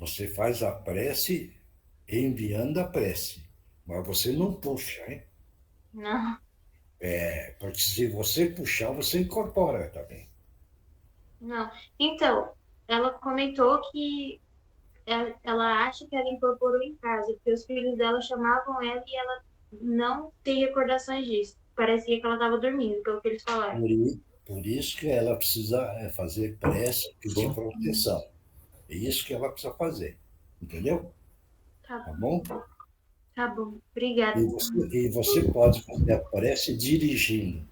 Você faz a prece enviando a prece, mas você não puxa, hein? Não, Porque se você puxar, você incorpora também. não. Então, ela comentou que ela acha que ela incorporou em casa, porque os filhos dela chamavam ela e ela não tem recordações disso. Parecia que ela estava dormindo, pelo que eles falaram. Por isso que ela precisa fazer prece, pedir proteção. É isso que ela precisa fazer. Entendeu? Tá, Tá bom? tá bom. Obrigada. E você pode fazer a prece dirigindo.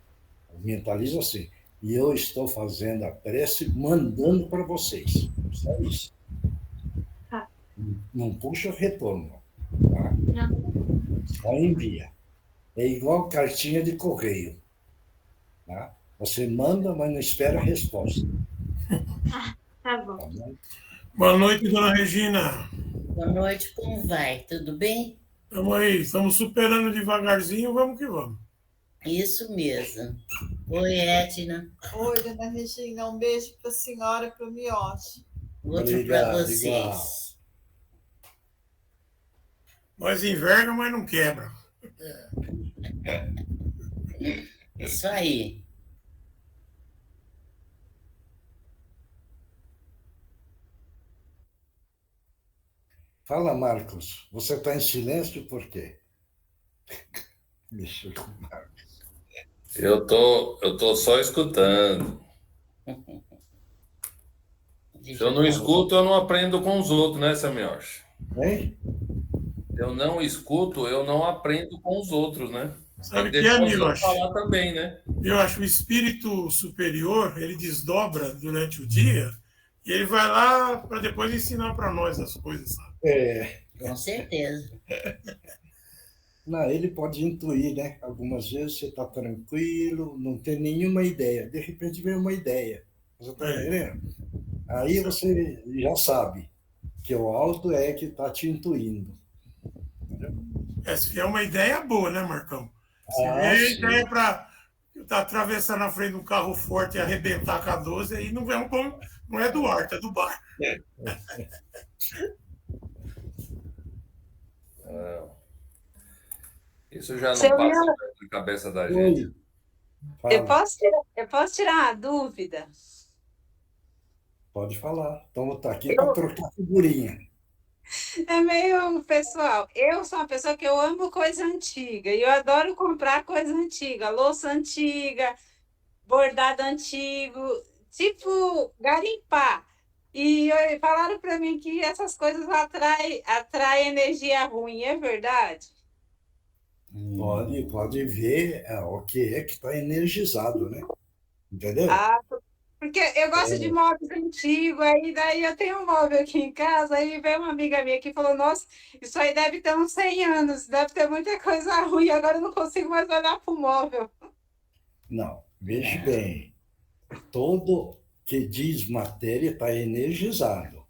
Mentaliza assim. E eu estou fazendo a prece mandando para vocês. Só isso. Tá. Não puxa retorno. Tá? Não, Só envia. É igual cartinha de correio. Tá? Você manda, mas não espera a resposta. tá bom. Tá bom? Boa noite, dona Regina. Boa noite, como vai? Tudo bem? Estamos aí, estamos superando devagarzinho, vamos que vamos. Isso mesmo. Oi, Edna. Oi, dona Regina, um beijo para a senhora e para o Miotti. Outro para Obrigado, igual. vocês. Nós enverga, mas não quebra. Isso aí. Fala, Marcos. Você está em silêncio por quê? Deixa com o Marcos. Eu tô só escutando. Se eu não escuto, eu não aprendo com os outros, né, Samuel? Hein? Se eu não escuto, eu não aprendo com os outros, né? Sabe o Tem que que é, deixar os Miloš? outros falar também, né? Eu acho o espírito superior, ele desdobra durante o dia e ele vai lá para depois ensinar para nós as coisas, sabe? Com certeza. Não, ele pode intuir, né? Algumas vezes você está tranquilo, não tem nenhuma ideia. De repente vem uma ideia. Você está entendendo? Aí você já sabe que o alto é que está te intuindo. Entendeu? Se é uma ideia boa, né, Marcão? Se Ah, vem sim. ideia para atravessar na frente de um carro forte e arrebentar com a 12, aí não é, não é do Arte, é do bar. Isso já Seu não passa Miotti, na cabeça da gente. Oi. Fala. eu posso tirar uma dúvida? Pode falar. Então, tá aqui para trocar figurinha. É meio pessoal. Eu sou uma pessoa que eu amo coisa antiga e eu adoro comprar coisa antiga, louça antiga, bordado antigo, tipo garimpar. E falaram para mim que essas coisas atraem energia ruim, é verdade? Pode ver o que é que está energizado, né? Entendeu? Ah, porque eu gosto de móveis antigos, aí daí eu tenho um móvel aqui em casa, aí veio uma amiga minha que falou, nossa, isso aí deve ter uns 100 anos, deve ter muita coisa ruim, agora eu não consigo mais olhar para o móvel. Não, veja bem. Todo que diz matéria está energizado.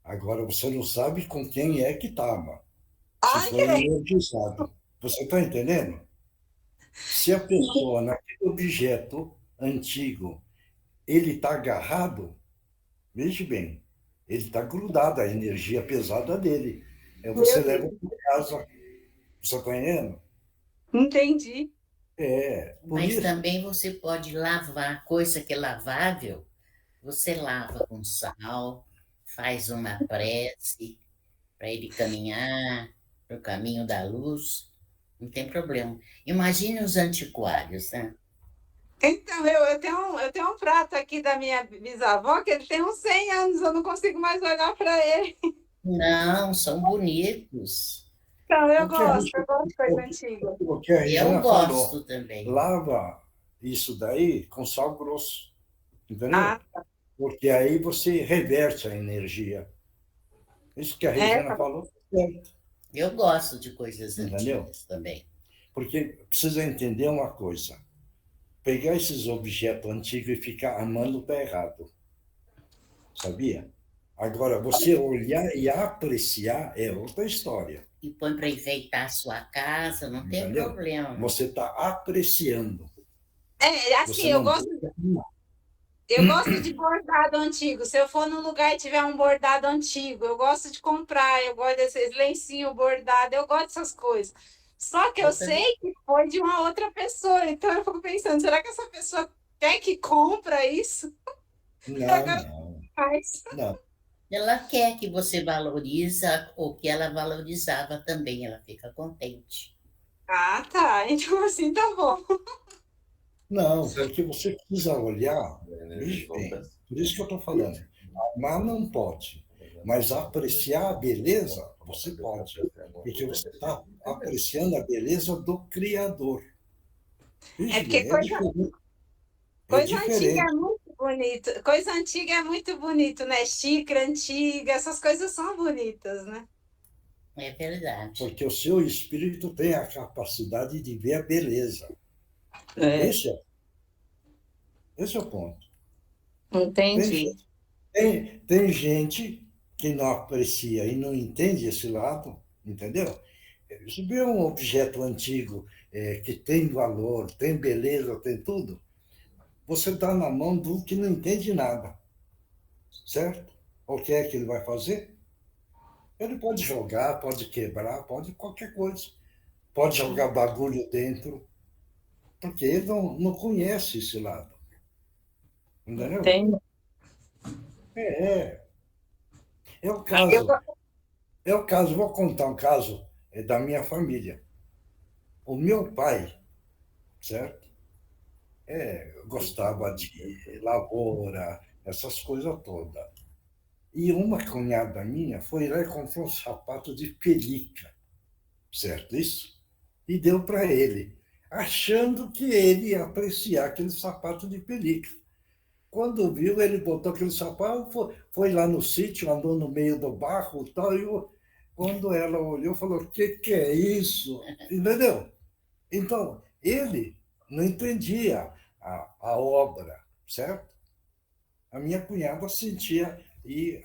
Agora, você não sabe com quem é que estava. Se Ai, foi energizado. Você está entendendo? Se a pessoa, naquele objeto antigo, ele está agarrado, veja bem, ele está grudado à energia pesada dele. Você meu leva Deus, para casa. Você está entendendo? entendi. Por Mas isso. também você pode lavar, coisa que é lavável, você lava com sal, faz uma prece para ele caminhar para o caminho da luz, não tem problema. Imagine os antiquários, né? Então, eu tenho um prato aqui da minha bisavó, que ele tem uns 100 anos, eu não consigo mais olhar para ele. Não, são bonitos. Então, O que a gente, eu gosto de coisa antiga. o que a Eu Regina gosto falou, também. lava isso daí com sal grosso, entendeu? Ah, Porque aí você reverte a energia. Isso que a é, Regina falou, certo, Eu gosto de coisas entendeu? antigas também. Porque precisa entender uma coisa. Pegar esses objetos antigos e ficar amando está errado. Sabia? Agora, você olhar e apreciar é outra história. E põe para enfeitar a sua casa, não tem Entendeu? problema. Você está apreciando. assim, Você não pode amar. Eu gosto de bordado antigo. Se eu for num lugar e tiver um bordado antigo, eu gosto de comprar. Eu gosto desses lencinhos bordados. Eu gosto dessas coisas. Só que eu Eu também. sei que foi de uma outra pessoa. Então eu fico pensando, será que essa pessoa quer que compra isso? Não, Agora não, faz. não. Ela quer que você valoriza o que ela valorizava também, ela fica contente. Ah, tá. Então assim tá bom. Não, Você- porque você precisa olhar, veja bem, por isso que eu estou falando. Amar não pode, mas apreciar a beleza, você pode, porque você está apreciando a beleza do Criador. É Veja porque bem, é diferente. É coisa antiga é diferente. muito bonito. Coisa antiga é muito bonito, né? Xícara antiga, essas coisas são bonitas, né? É verdade. Porque o seu espírito tem a capacidade de ver a beleza. É, Esse é, esse é o ponto. Tem, entendi. gente- tem gente que não aprecia e não entende esse lado, entendeu? Se vê um objeto antigo que tem valor, tem beleza, tem tudo, você dá na mão do que não entende nada, certo? O que é que ele vai fazer? Ele pode jogar, pode quebrar, pode qualquer coisa. Pode jogar bagulho dentro, porque ele não conhece esse lado, entendeu? Entendi. É, é o Eu, caso. É o caso, vou contar um caso da minha família. O meu pai, certo? Gostava de lavoura, essas coisas todas. E uma cunhada minha foi lá e comprou um sapato de pelica, certo? Isso? E deu para ele, achando que ele ia apreciar aquele sapato de pelica. Quando viu, ele botou aquele sapato, foi lá no sítio, andou no meio do barro e tal, quando ela olhou, falou: o que é isso? Entendeu? Então, ele não entendia a obra, certo? A minha cunhada sentia e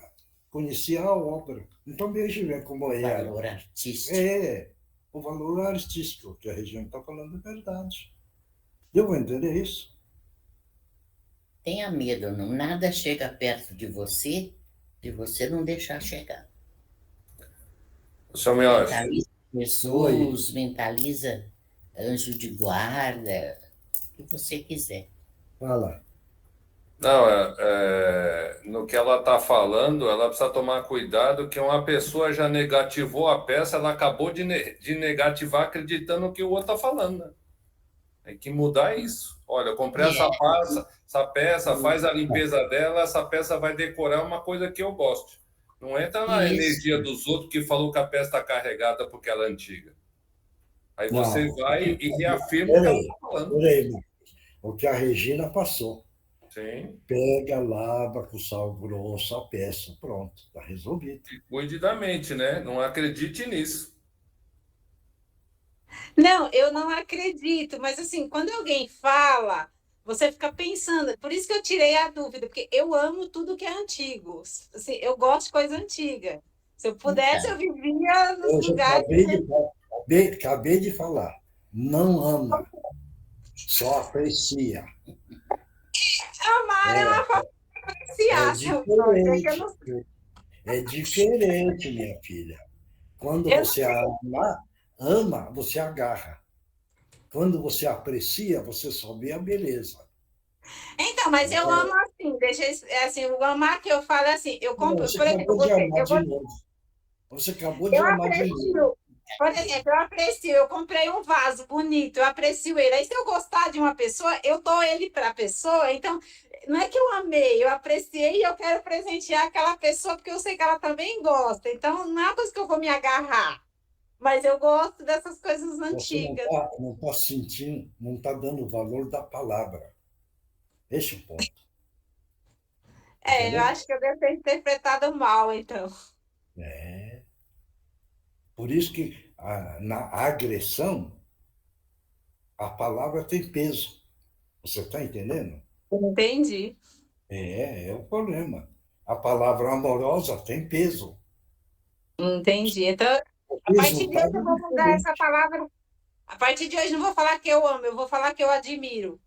conhecia a obra. Então, veja bem como Valor artístico. o valor artístico que a região está falando é verdade. Deu para entender isso? Tenha medo, não, nada chega perto de você não deixar chegar. Seu Miotti, Mentaliza Jesus, mentaliza anjo de guarda, o que você quiser. Fala. não, no que ela está falando, ela precisa tomar cuidado que uma pessoa já negativou a peça, ela acabou de negativar acreditando no que o outro está falando, né? Tem que mudar isso. Olha, eu comprei essa peça, faz a limpeza dela, essa peça vai decorar uma coisa que eu gosto. Não entra na Isso. energia dos outros que falou que a peça está carregada porque ela é antiga. Aí você Não. vai e reafirma o que ela está falando. Peraí, o que a Regina passou. Sim, Pega, lava com sal grosso a peça. Pronto, está resolvido. e cuide da mente, né? Não acredite nisso. não, eu não acredito, mas assim, quando alguém fala, você fica pensando. Por isso que eu tirei a dúvida, porque eu amo tudo que é antigo. Assim, eu gosto de coisa antiga. Se eu pudesse, eu vivia nos Eu já lugares. acabei de falar. Não ama, só aprecia. Amar é uma forma de É apreciar, seu Antônio. É que eu não diferente. É diferente, minha filha. Quando eu você ama, você agarra. Quando você aprecia, você só vê a beleza. Então, mas eu amo assim, assim, o amar que eu falo é assim, eu compro, Você por exemplo, acabou de amar de novo. Você acabou de eu amar de novo. aprecio, por exemplo, eu aprecio, eu comprei um vaso bonito, eu aprecio ele. Aí, se eu gostar de uma pessoa, eu dou ele para a pessoa. Então, não é que eu amei, eu apreciei e eu quero presentear aquela pessoa porque eu sei que ela também gosta. Então, não é uma coisa que eu vou me agarrar, mas eu gosto dessas coisas Você antigas. não tá sentindo, não está dando o valor da palavra. Esse é o ponto. Eu Entendeu? acho que eu devo ter interpretado mal, então. É. Por isso que na agressão, a palavra tem peso. Você está entendendo? Entendi. É o problema. A palavra amorosa tem peso. Entendi. Então, O a partir de hoje resultado eu é vou mudar essa diferente. palavra. A partir de hoje não vou falar que eu amo, eu vou falar que eu admiro.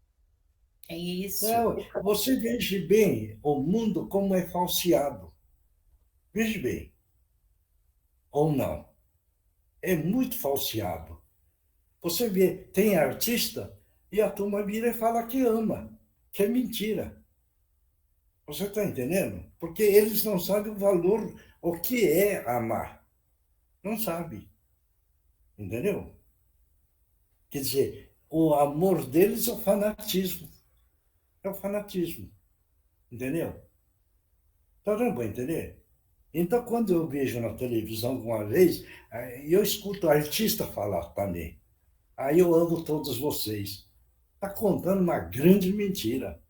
É isso. Não, você veja bem o mundo como é falseado. Veja bem. Ou não. É muito falseado. Você vê, tem artista e a turma vira e fala que ama, que é mentira. Você está entendendo? Porque eles não sabem o valor, o que é amar. Não sabe. Entendeu? Quer dizer, o amor deles é o fanatismo. É o fanatismo. Entendeu? Tá dando para entender? Então, quando eu vejo na televisão alguma vez, eu escuto artista falar também. Aí eu amo todos vocês. Está contando uma grande mentira.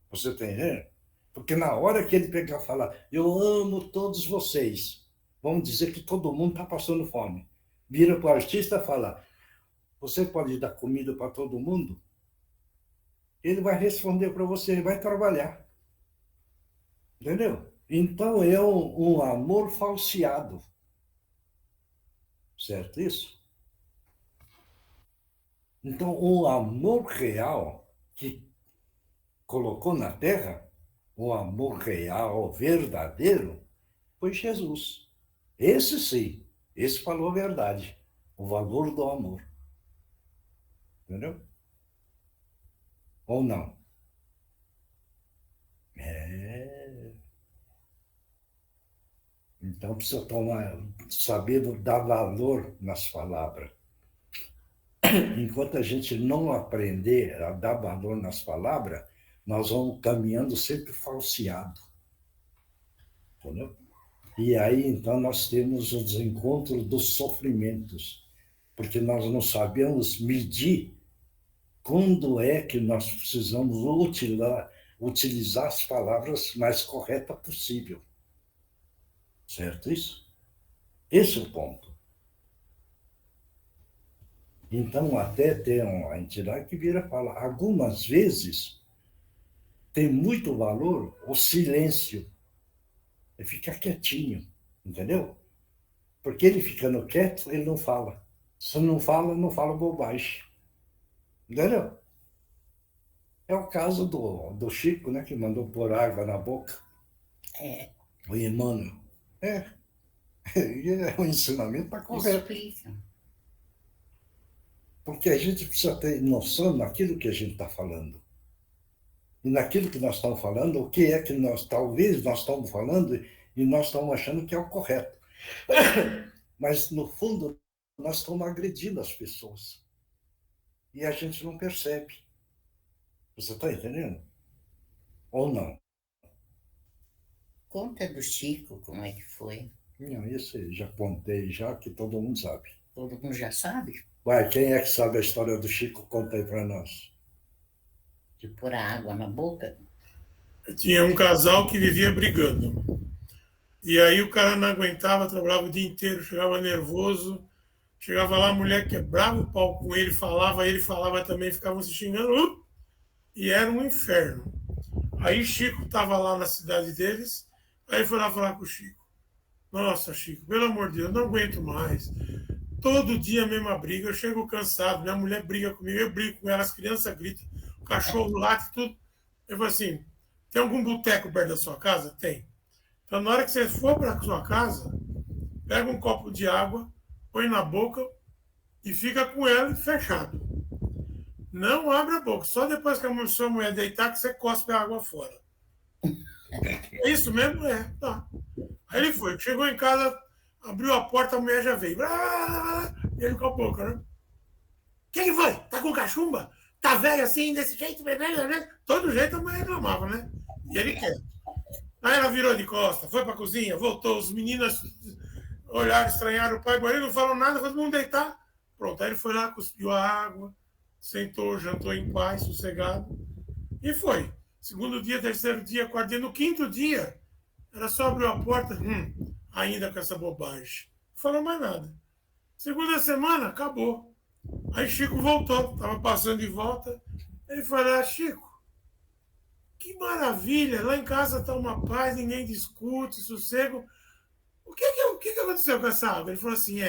Você está entendendo? Porque na hora que ele pegar e falar, eu amo todos vocês, vamos dizer que todo mundo está passando fome. Vira para o artista e fala, você pode dar comida para todo mundo? Ele vai responder para você, ele vai trabalhar. Entendeu? Então é um amor falseado. Certo isso? Então, o amor real que colocou na terra, o amor real, verdadeiro, foi Jesus. Esse sim, esse falou a verdade, o valor do amor. Entendeu? Ou não? Então precisa saber dar valor nas palavras. Enquanto a gente não aprender a dar valor nas palavras, nós vamos caminhando sempre falseado. Entendeu? E aí, então, nós temos os encontros dos sofrimentos, porque nós não sabemos medir quando é que nós precisamos utilizar as palavras mais corretas possível. Certo isso? Esse é o ponto. Então, até tem uma entidade que vira e fala, algumas vezes tem muito valor o silêncio. É ficar quietinho, entendeu? Porque ele ficando quieto, ele não fala. Se não fala bobagem. Entendeu? É o caso do Chico, né, que mandou pôr água na boca. É. O Emmanuel. O ensinamento está correto. Explica. Porque a gente precisa ter noção naquilo que a gente está falando. E naquilo que nós estamos falando, o que é que talvez nós estamos falando e nós estamos achando que é o correto. Mas, no fundo, nós estamos agredindo as pessoas. E a gente não percebe. Você está entendendo? Ou não? Conta do Chico, como é que foi. Não, isso eu já contei, já que todo mundo sabe. Todo mundo já sabe? Vai, quem é que sabe a história do Chico? Conta aí para nós. De pôr a água na boca? Tinha um casal que vivia brigando. E aí o cara não aguentava, trabalhava o dia inteiro, chegava nervoso. Chegava lá, a mulher quebrava o pau com ele falava também, ficavam se xingando. E era um inferno. Aí Chico estava lá na cidade deles, aí foi lá falar com o Chico. Nossa, Chico, pelo amor de Deus, não aguento mais. Todo dia a mesma briga, eu chego cansado, minha mulher briga comigo, eu brigo com ela, as crianças gritam, o cachorro late, tudo. Eu falo assim, tem algum boteco perto da sua casa? Tem. Então, na hora que você for para a sua casa, pega um copo de água, põe na boca e fica com ela fechado. Não abre a boca, só depois que a sua mulher deitar que você cospe a água fora. É isso mesmo? É, tá. Aí ele foi, chegou em casa, abriu a porta, a mulher já veio. E ele com a boca, né? Quem foi? Tá com cachumba? Tá velho assim, desse jeito? Todo jeito a mulher reclamava, né? E ele quieto. Aí ela virou de costa, foi pra cozinha, voltou, os meninos olharam, estranharam o pai, agora ele não falou nada, foi todo mundo deitar. Pronto, aí ele foi lá, cuspiu a água, sentou, jantou em paz, sossegado, e foi. Segundo dia, terceiro dia, quarto dia, no quinto dia, ela só abriu a porta, ainda com essa bobagem. Não falou mais nada. Segunda semana, acabou. Aí Chico voltou, estava passando de volta, ele falou, Chico, que maravilha, lá em casa está uma paz, ninguém discute, sossego. O que aconteceu com essa água? Ele falou assim,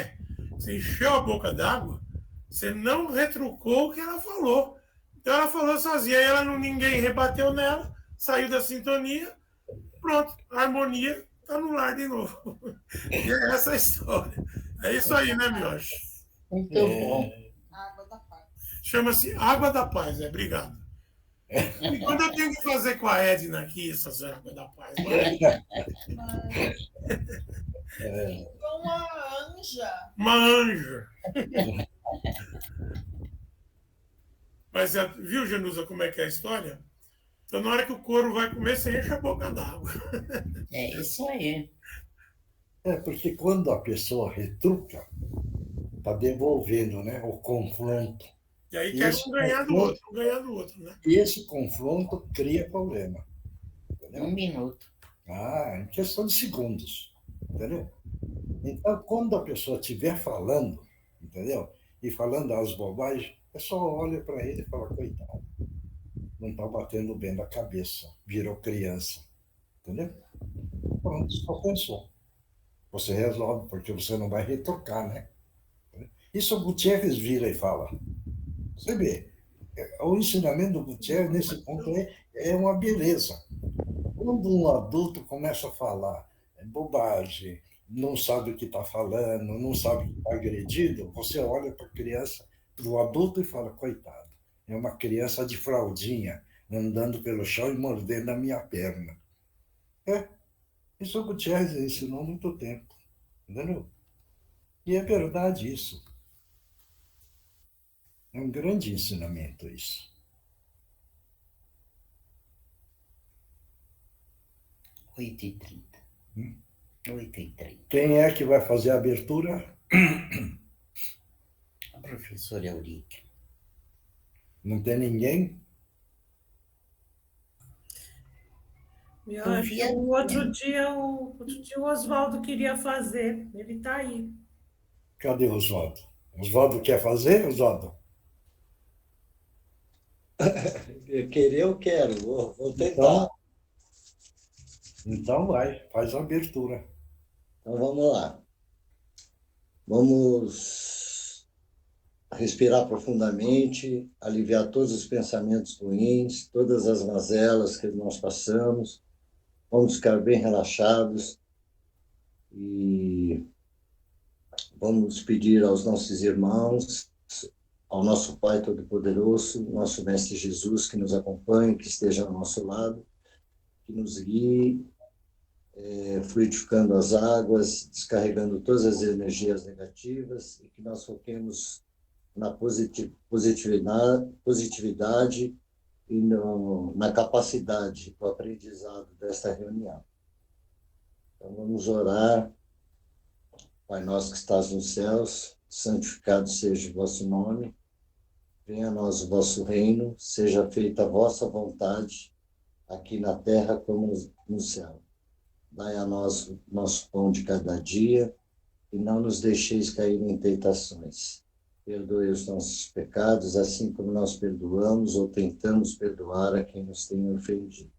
você encheu a boca d'água, você não retrucou o que ela falou. Então ela falou sozinha, aí ninguém rebateu nela, saiu da sintonia, pronto, a harmonia está no lar de novo. E é essa a história. É isso aí, né, Miocha? Muito bom. Água da paz. Chama-se Água da Paz, obrigado. E quando eu tenho que fazer com a Edna aqui, essas Águas da Paz? Com uma anja. Uma anja. Mas viu, Janusa, como é que é a história? Então, na hora que o couro vai comer, você enche a boca d'água. É isso aí. Porque quando a pessoa retruca, está devolvendo, né, o confronto. E aí quer um ganhar do outro, né? E esse confronto cria problema. Entendeu? 1 minuto. Em questão de segundos. Entendeu? Então, quando a pessoa estiver falando, entendeu? E falando as bobagens, a pessoa olha para ele e fala, coitado, não está batendo bem na cabeça, virou criança. Entendeu? Pronto, só pensou. Você resolve, porque você não vai retrucar, né? Isso o Gutierrez vira e fala. Você vê, o ensinamento do Gutierrez, nesse ponto, é uma beleza. Quando um adulto começa a falar bobagem, não sabe o que está falando, não sabe que está agredido, você olha para a criança, para o adulto e fala, coitado, é uma criança de fraldinha, andando pelo chão e mordendo a minha perna. Isso o Gutierrez ensinou há muito tempo, entendeu? E é verdade isso. É um grande ensinamento isso. 8h30. 8h30. Quem é que vai fazer a abertura? A professora Eurique. Não tem ninguém? Eu acho que o outro dia o Oswaldo queria fazer. Ele está aí. Cadê o Oswaldo? Oswaldo quer fazer, Oswaldo? Querer eu quero, vou tentar. Então vai, faz a abertura. Então vamos lá. Vamos respirar profundamente, aliviar todos os pensamentos ruins, todas as mazelas que nós passamos. Vamos ficar bem relaxados e vamos pedir aos nossos irmãos, ao nosso Pai Todo-Poderoso, nosso Mestre Jesus, que nos acompanhe, que esteja ao nosso lado, que nos guie, fluidificando as águas, descarregando todas as energias negativas e que nós foquemos na positividade e na capacidade do aprendizado desta reunião. Então vamos orar. Pai nosso que estás nos céus, santificado seja o vosso nome. Venha a nós o vosso reino, seja feita a vossa vontade, aqui na terra como no céu. Dai a nós o nosso pão de cada dia, e não nos deixeis cair em tentações. Perdoe os nossos pecados, assim como nós perdoamos ou tentamos perdoar a quem nos tem ofendido.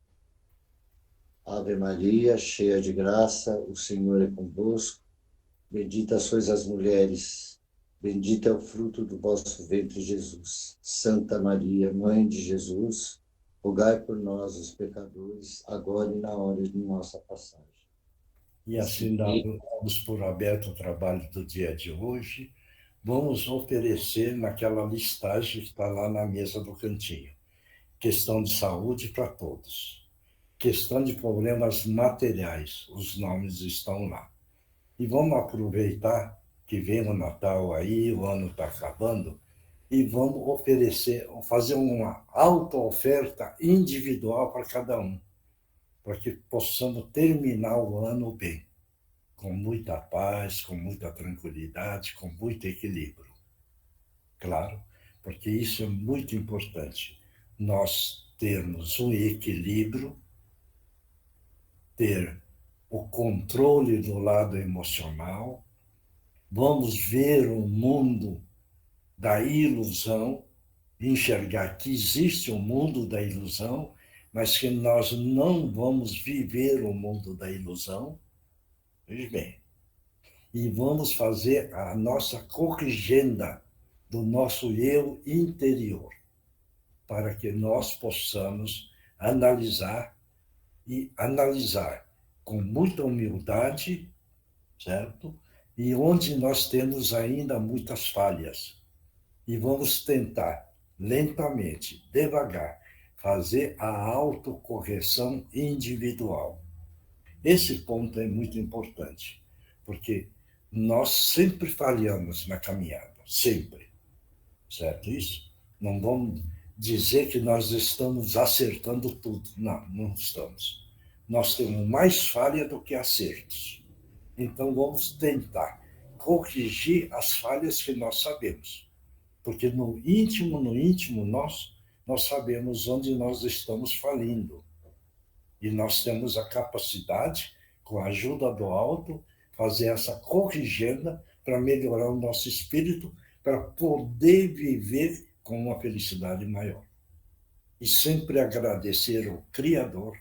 Ave Maria, cheia de graça, o Senhor é convosco. Bendita sois as mulheres, bendito é o fruto do vosso ventre, Jesus. Santa Maria, Mãe de Jesus, rogai por nós, os pecadores, agora e na hora de nossa passagem. E assim damos por aberto o trabalho do dia de hoje. Vamos oferecer naquela listagem que está lá na mesa do cantinho. Questão de saúde para todos. Questão de problemas materiais, os nomes estão lá. E vamos aproveitar que vem o Natal aí, o ano está acabando, e vamos oferecer, fazer uma auto-oferta individual para cada um, para que possamos terminar o ano bem, com muita paz, com muita tranquilidade, com muito equilíbrio. Claro, porque isso é muito importante, nós termos um equilíbrio, ter o controle do lado emocional, vamos ver o mundo da ilusão, enxergar que existe um mundo da ilusão, mas que nós não vamos viver o mundo da ilusão. Veja bem. E vamos fazer a nossa corrigenda do nosso eu interior. para que nós possamos analisar com muita humildade, certo? E onde nós temos ainda muitas falhas. E vamos tentar, lentamente, devagar, fazer a autocorreção individual. Esse ponto é muito importante, porque nós sempre falhamos na caminhada, sempre. Certo isso? Não vamos dizer que nós estamos acertando tudo. Não, não estamos. Nós temos mais falha do que acertos. Então, vamos tentar corrigir as falhas que nós sabemos. Porque no íntimo, nós sabemos onde nós estamos falindo. E nós temos a capacidade, com a ajuda do alto, fazer essa corrigenda para melhorar o nosso espírito, para poder viver com uma felicidade maior. E sempre agradecer ao Criador,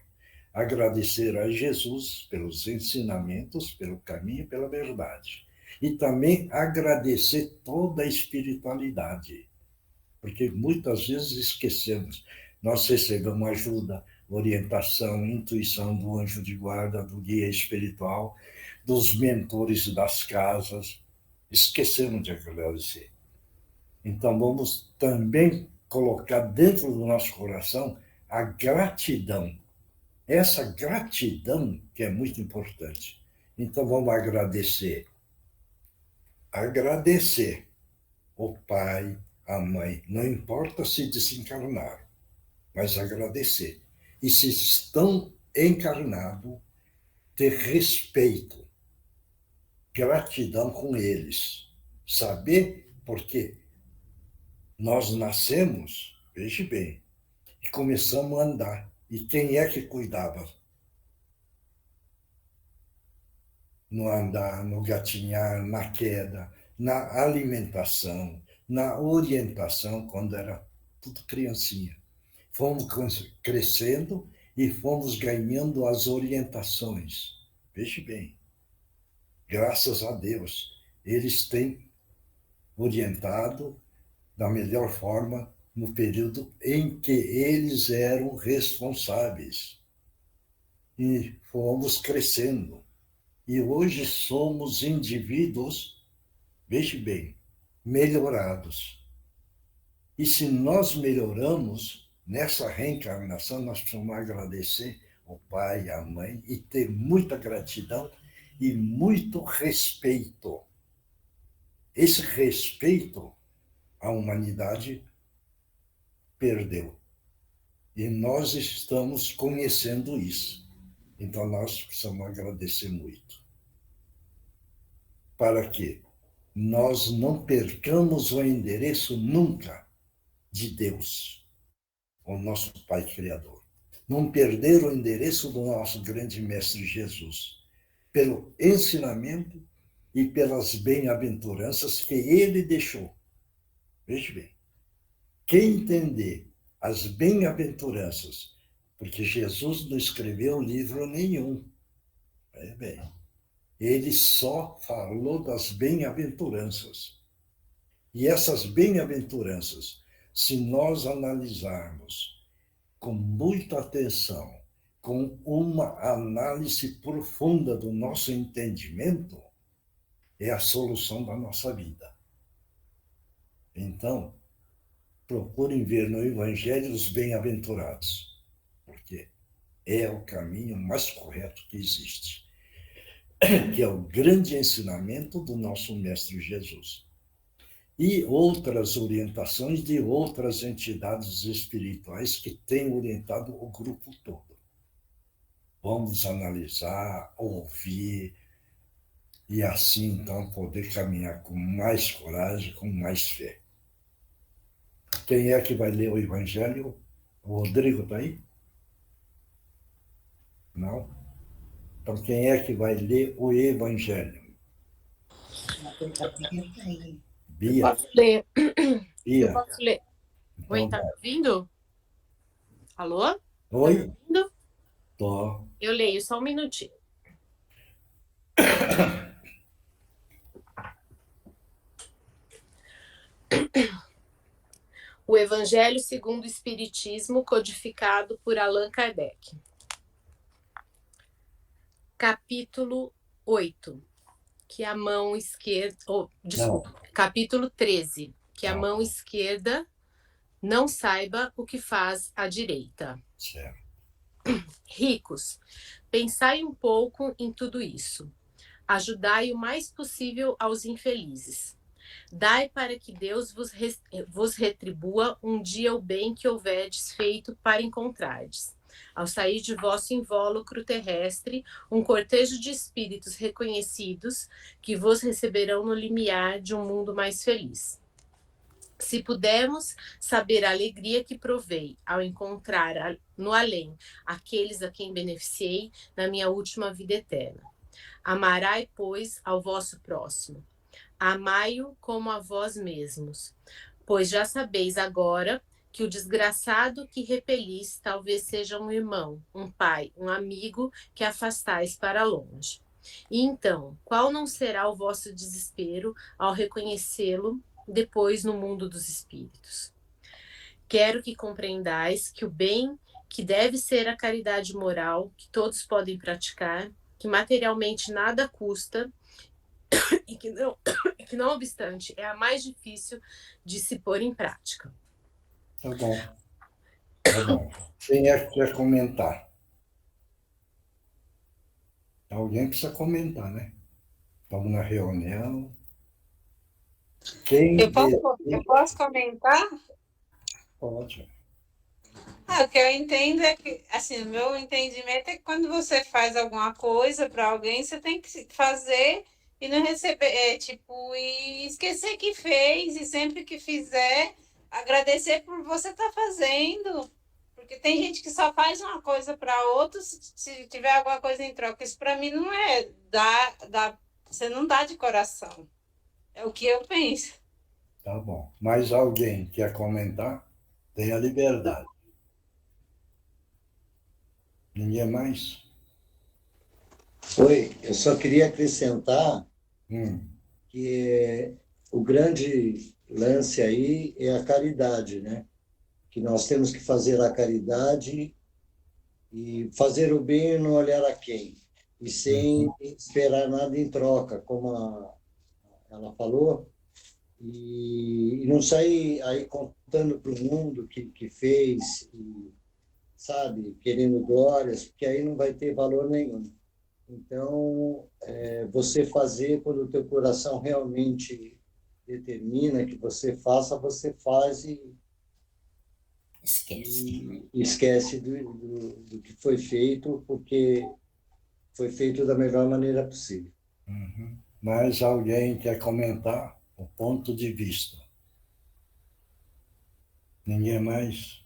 agradecer a Jesus pelos ensinamentos, pelo caminho e pela verdade. E também agradecer toda a espiritualidade, porque muitas vezes esquecemos. Nós recebemos ajuda, orientação, intuição do anjo de guarda, do guia espiritual, dos mentores das casas. Esquecemos de agradecer. Então, vamos também colocar dentro do nosso coração a gratidão. Essa gratidão que é muito importante. Então, vamos agradecer. Agradecer o pai, a mãe, não importa se desencarnaram, mas agradecer. E se estão encarnados, ter respeito, gratidão com eles. Saber porque nós nascemos, veja bem, e começamos a andar. E quem é que cuidava? No andar, no gatinhar, na queda, na alimentação, na orientação, quando era tudo criancinha. Fomos crescendo e fomos ganhando as orientações. Veja bem, graças a Deus, eles têm orientado da melhor forma no período em que eles eram responsáveis. E fomos crescendo. E hoje somos indivíduos, veja bem, melhorados. E se nós melhoramos, nessa reencarnação, nós precisamos agradecer ao pai, à mãe, e ter muita gratidão e muito respeito. Esse respeito a humanidade perdeu. E nós estamos conhecendo isso. Então, nós precisamos agradecer muito. Para que nós não percamos o endereço nunca de Deus, o nosso Pai Criador. Não perder o endereço do nosso grande Mestre Jesus, pelo ensinamento e pelas bem-aventuranças que ele deixou. Veja bem, quem entender as bem-aventuranças, porque Jesus não escreveu livro nenhum, bem, ele só falou das bem-aventuranças. E essas bem-aventuranças, se nós analisarmos com muita atenção, com uma análise profunda do nosso entendimento, é a solução da nossa vida. Então, procurem ver no Evangelho os bem-aventurados, porque é o caminho mais correto que existe, que é o grande ensinamento do nosso Mestre Jesus. E outras orientações de outras entidades espirituais que têm orientado o grupo todo. Vamos analisar, ouvir, e assim, então, poder caminhar com mais coragem, com mais fé. Quem é que vai ler o Evangelho? O Rodrigo está aí? Não? Então, quem é que vai ler o Evangelho? Bia. Eu posso ler. Bia. Eu posso ler. Então, Oi, tá me ouvindo? Alô? Oi? Tá me ouvindo? Tô. Eu leio, só um minutinho. O Evangelho segundo o Espiritismo, codificado por Allan Kardec. Capítulo 8. Que a mão esquerda... Capítulo 13. Que a mão esquerda não saiba o que faz a direita. Certo. Ricos, pensai um pouco em tudo isso. Ajudai o mais possível aos infelizes. Dai para que Deus vos retribua um dia o bem que houverdes feito para encontrardes. Ao sair de vosso invólucro terrestre, um cortejo de espíritos reconhecidos que vos receberão no limiar de um mundo mais feliz. Se pudermos saber a alegria que provei ao encontrar no além aqueles a quem beneficiei na minha última vida eterna. Amarai, pois, ao vosso próximo. Amai-o como a vós mesmos, pois já sabeis agora que o desgraçado que repelis talvez seja um irmão, um pai, um amigo que afastais para longe. E então, qual não será o vosso desespero ao reconhecê-lo depois no mundo dos espíritos? Quero que compreendais que o bem que deve ser a caridade moral, que todos podem praticar, que materialmente nada custa, e que não obstante é a mais difícil de se pôr em prática. Tá bom. Tá bom. Quem é que quer comentar? Alguém precisa comentar, né? Estamos na reunião. Eu posso comentar? Pode. O que eu entendo é que, assim, o meu entendimento é que quando você faz alguma coisa para alguém, você tem que fazer e não receber, e esquecer que fez, e sempre que fizer, agradecer por você estar fazendo. Porque tem gente que só faz uma coisa para outros se tiver alguma coisa em troca. Isso para mim não é você não dá de coração. É o que eu penso. Tá bom. Mais alguém quer comentar? Tem a liberdade. Ninguém mais? Oi, eu só queria acrescentar que o grande lance aí é a caridade, né? Que nós temos que fazer a caridade e fazer o bem e não olhar a quem, e sem esperar nada em troca, como ela falou, e não sair aí contando para o mundo que fez, e, sabe, querendo glórias, porque aí não vai ter valor nenhum. Então, você fazer quando o teu coração realmente determina que você faça, você faz e esquece do que foi feito, porque foi feito da melhor maneira possível. Mais alguém quer comentar o ponto de vista? Ninguém mais?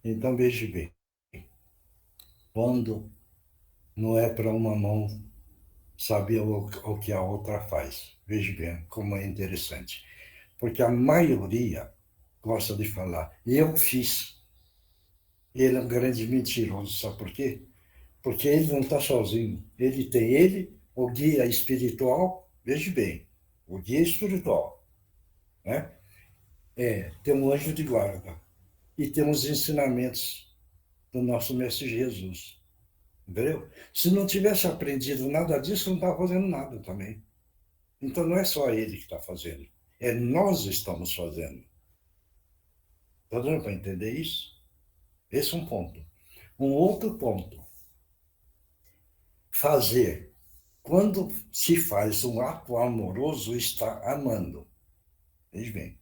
Então, veja bem. Quando não é para uma mão saber o que a outra faz. Veja bem como é interessante. Porque a maioria gosta de falar, eu fiz. Ele é um grande mentiroso, sabe por quê? Porque ele não está sozinho. Ele tem o guia espiritual, veja bem, o guia espiritual, né? Tem um anjo de guarda e tem os ensinamentos do nosso Mestre Jesus. Entendeu? Se não tivesse aprendido nada disso, não estava fazendo nada também. Então, não é só ele que está fazendo. Nós estamos fazendo. Está dando para entender isso? Esse é um ponto. Um outro ponto. Fazer. Quando se faz um ato amoroso, está amando. Veja bem.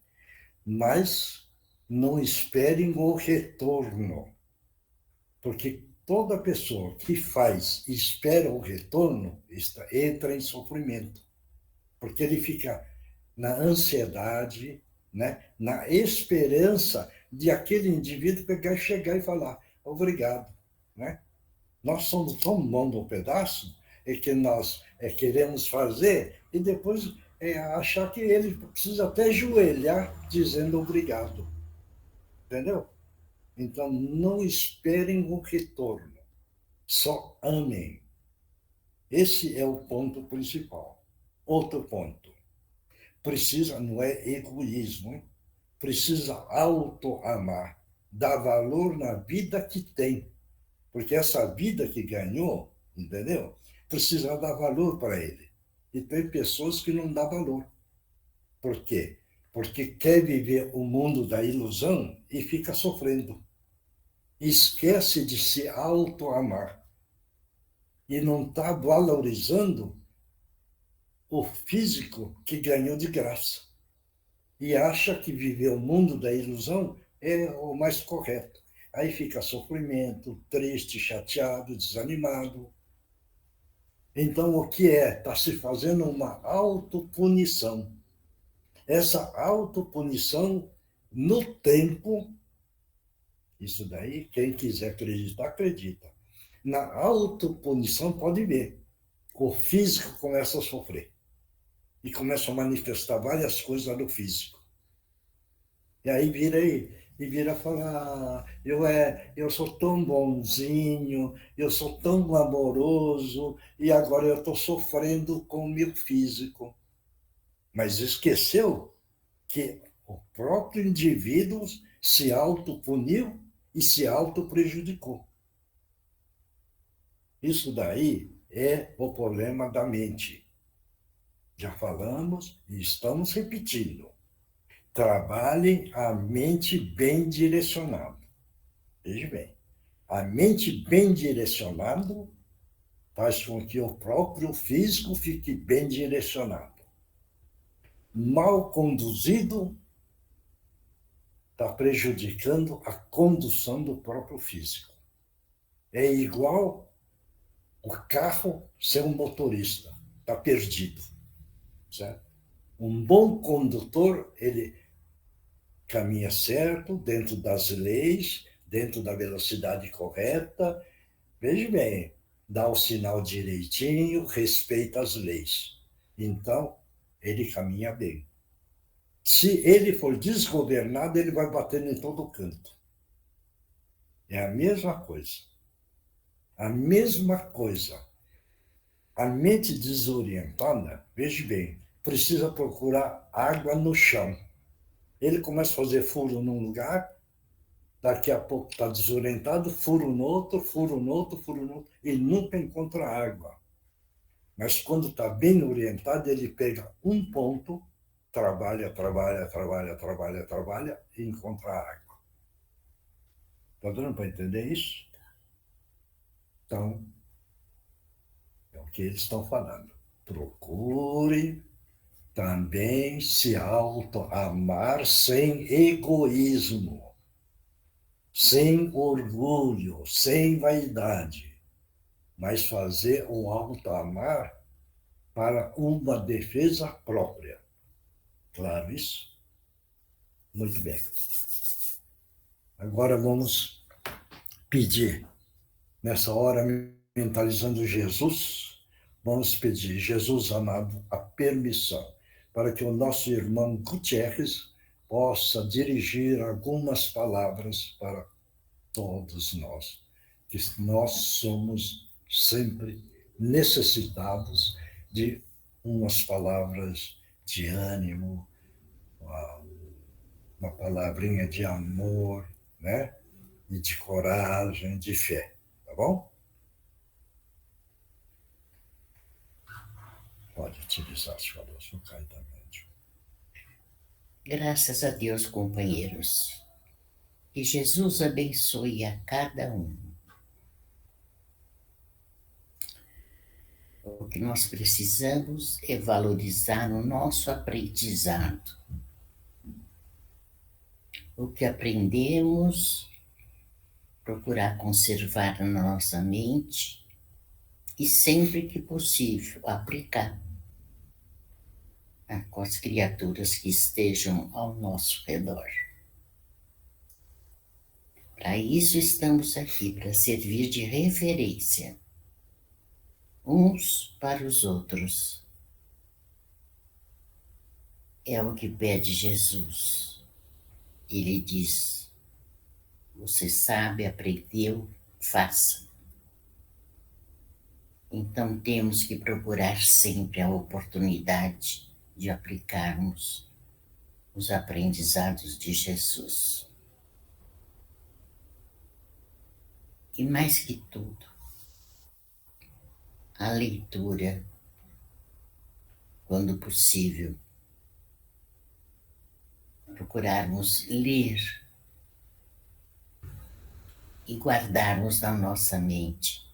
Mas não esperem o retorno. Porque toda pessoa que faz e espera o retorno entra em sofrimento, porque ele fica na ansiedade, né? Na esperança de aquele indivíduo pegar, chegar e falar obrigado. Né? Nós somos tão bons no pedaço que nós queremos fazer e depois achar que ele precisa até ajoelhar dizendo obrigado. Entendeu? Então, não esperem o retorno, só amem. Esse é o ponto principal. Outro ponto. Não é egoísmo, hein? precisa auto-amar, dar valor na vida que tem. Porque essa vida que ganhou, entendeu? Precisa dar valor para ele. E tem pessoas que não dão valor. Por quê? Porque quer viver o mundo da ilusão e fica sofrendo. Esquece de se auto-amar. E não está valorizando o físico que ganhou de graça. E acha que viver o mundo da ilusão é o mais correto. Aí fica sofrimento, triste, chateado, desanimado. Então, o que é? Está se fazendo uma autopunição. Essa autopunição, no tempo, isso daí, quem quiser acreditar, acredita. Na autopunição, pode ver, o físico começa a sofrer. E começa a manifestar várias coisas no físico. E aí vira falar, eu sou tão bonzinho, eu sou tão amoroso, e agora eu estou sofrendo com o meu físico. Mas esqueceu que o próprio indivíduo se autopuniu e se autoprejudicou. Isso daí é o problema da mente. Já falamos e estamos repetindo. Trabalhe a mente bem direcionada. Veja bem, a mente bem direcionada faz com que o próprio físico fique bem direcionado. Mal conduzido está prejudicando a condução do próprio físico. É igual o carro ser um motorista, está perdido. Certo? Um bom condutor, ele caminha certo, dentro das leis, dentro da velocidade correta. Veja bem, dá o sinal direitinho, respeita as leis. Então, ele caminha bem. Se ele for desgovernado, ele vai batendo em todo canto. É a mesma coisa. A mesma coisa. A mente desorientada, veja bem, precisa procurar água no chão. Ele começa a fazer furo num lugar, daqui a pouco está desorientado, furo no outro, furo no outro, furo no outro, e nunca encontra água. Mas quando está bem orientado, ele pega um ponto, trabalha e encontra água. Está dando para entender isso? Então, é o que eles estão falando. Procure também se auto-amar sem egoísmo, sem orgulho, sem vaidade, mas fazer o auto-amar para uma defesa própria. Claro isso? Muito bem. Agora vamos pedir, nessa hora, mentalizando Jesus, vamos pedir, Jesus amado, a permissão para que o nosso irmão Gutierrez possa dirigir algumas palavras para todos nós, que nós somos sempre necessitados de umas palavras de ânimo, uma palavrinha de amor, né? E de coragem, de fé, tá bom? Pode utilizar, se falou, o caidamente. Graças a Deus, companheiros. Que Jesus abençoe a cada um. O que nós precisamos é valorizar o nosso aprendizado. O que aprendemos, procurar conservar na nossa mente e, sempre que possível, aplicar com as criaturas que estejam ao nosso redor. Para isso estamos aqui, para servir de referência uns para os outros. É o que pede Jesus. Ele diz: você sabe, aprendeu, faça. Então temos que procurar sempre a oportunidade de aplicarmos os aprendizados de Jesus. E mais que tudo, a leitura, quando possível, procurarmos ler e guardarmos na nossa mente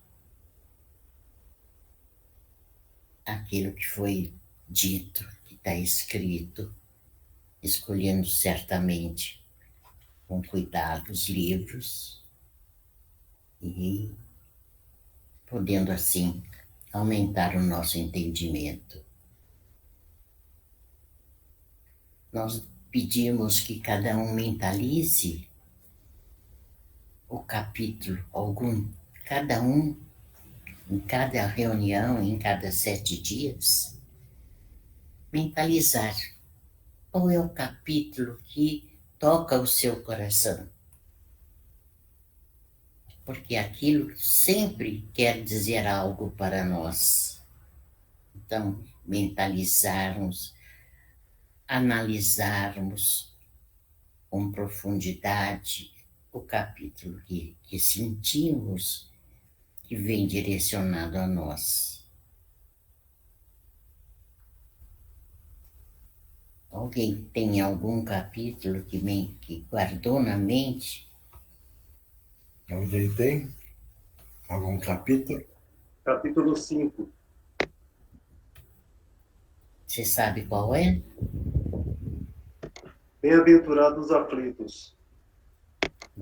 aquilo que foi dito, que está escrito, escolhendo certamente com cuidado os livros e podendo assim aumentar o nosso entendimento. Nós pedimos que cada um mentalize o capítulo, cada um, em cada reunião, em cada 7 dias, mentalizar qual é o capítulo que toca o seu coração. Porque aquilo sempre quer dizer algo para nós. Então, mentalizarmos, analisarmos com profundidade o capítulo que sentimos que vem direcionado a nós. Alguém tem algum capítulo que guardou na mente? Alguém tem algum capítulo? Capítulo 5. Você sabe qual é? Bem-aventurados os aflitos.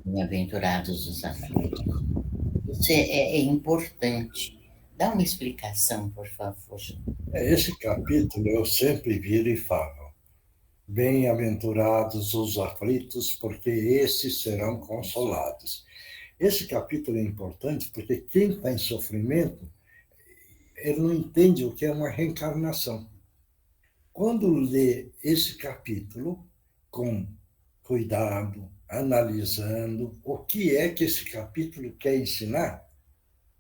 Bem-aventurados os aflitos. Isso é importante. Dá uma explicação, por favor. Esse capítulo eu sempre viro e falo: bem-aventurados os aflitos, porque esses serão consolados. Esse capítulo é importante porque quem está em sofrimento, ele não entende o que é uma reencarnação. Quando lê esse capítulo com cuidado, analisando o que é que esse capítulo quer ensinar,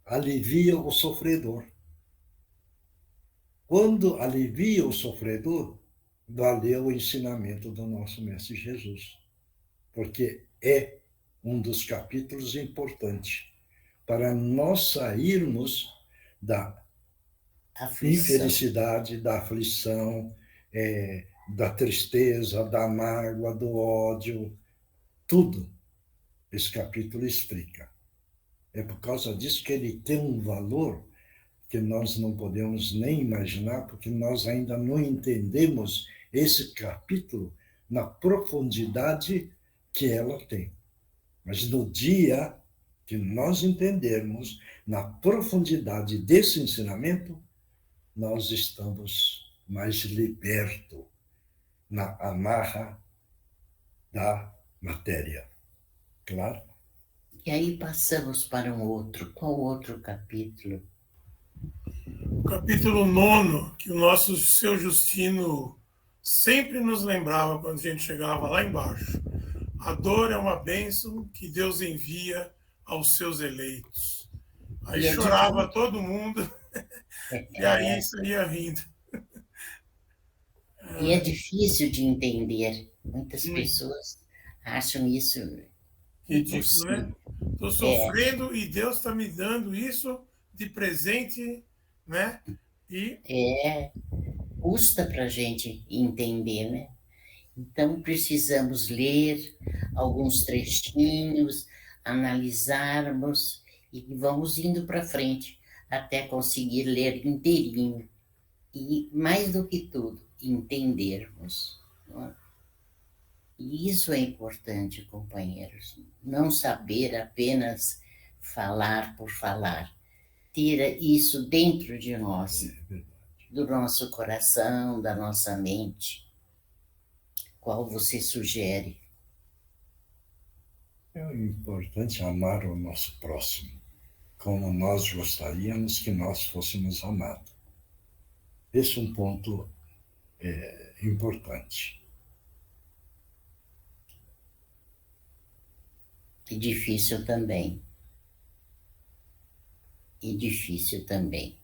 alivia o sofredor. Quando alivia o sofredor, valeu o ensinamento do nosso Mestre Jesus, porque é um dos capítulos importantes para nós sairmos da infelicidade, da aflição, da tristeza, da mágoa, do ódio, tudo. Esse capítulo explica. É por causa disso que ele tem um valor que nós não podemos nem imaginar, porque nós ainda não entendemos esse capítulo na profundidade que ela tem. Mas no dia que nós entendermos na profundidade desse ensinamento, nós estamos mais libertos na amarra da matéria. Claro? E aí passamos para um outro. Qual outro capítulo? O capítulo 9, que o nosso seu Justino sempre nos lembrava quando a gente chegava lá embaixo. A dor é uma bênção que Deus envia aos seus eleitos. Aí chorava todo mundo e aí saía rindo. E é difícil de entender. Muitas pessoas acham isso ridículo, né? Estou sofrendo e Deus está me dando isso de presente, né? Custa para a gente entender, né? Então precisamos ler alguns trechinhos, analisarmos e vamos indo para frente até conseguir ler inteirinho. E mais do que tudo, entendermos. Não é? E isso é importante, companheiros. Não saber apenas falar por falar. Ter isso dentro de nós, do nosso coração, da nossa mente. Qual você sugere? É importante amar o nosso próximo, como nós gostaríamos que nós fôssemos amados. Esse é um ponto importante. E difícil também. E difícil também.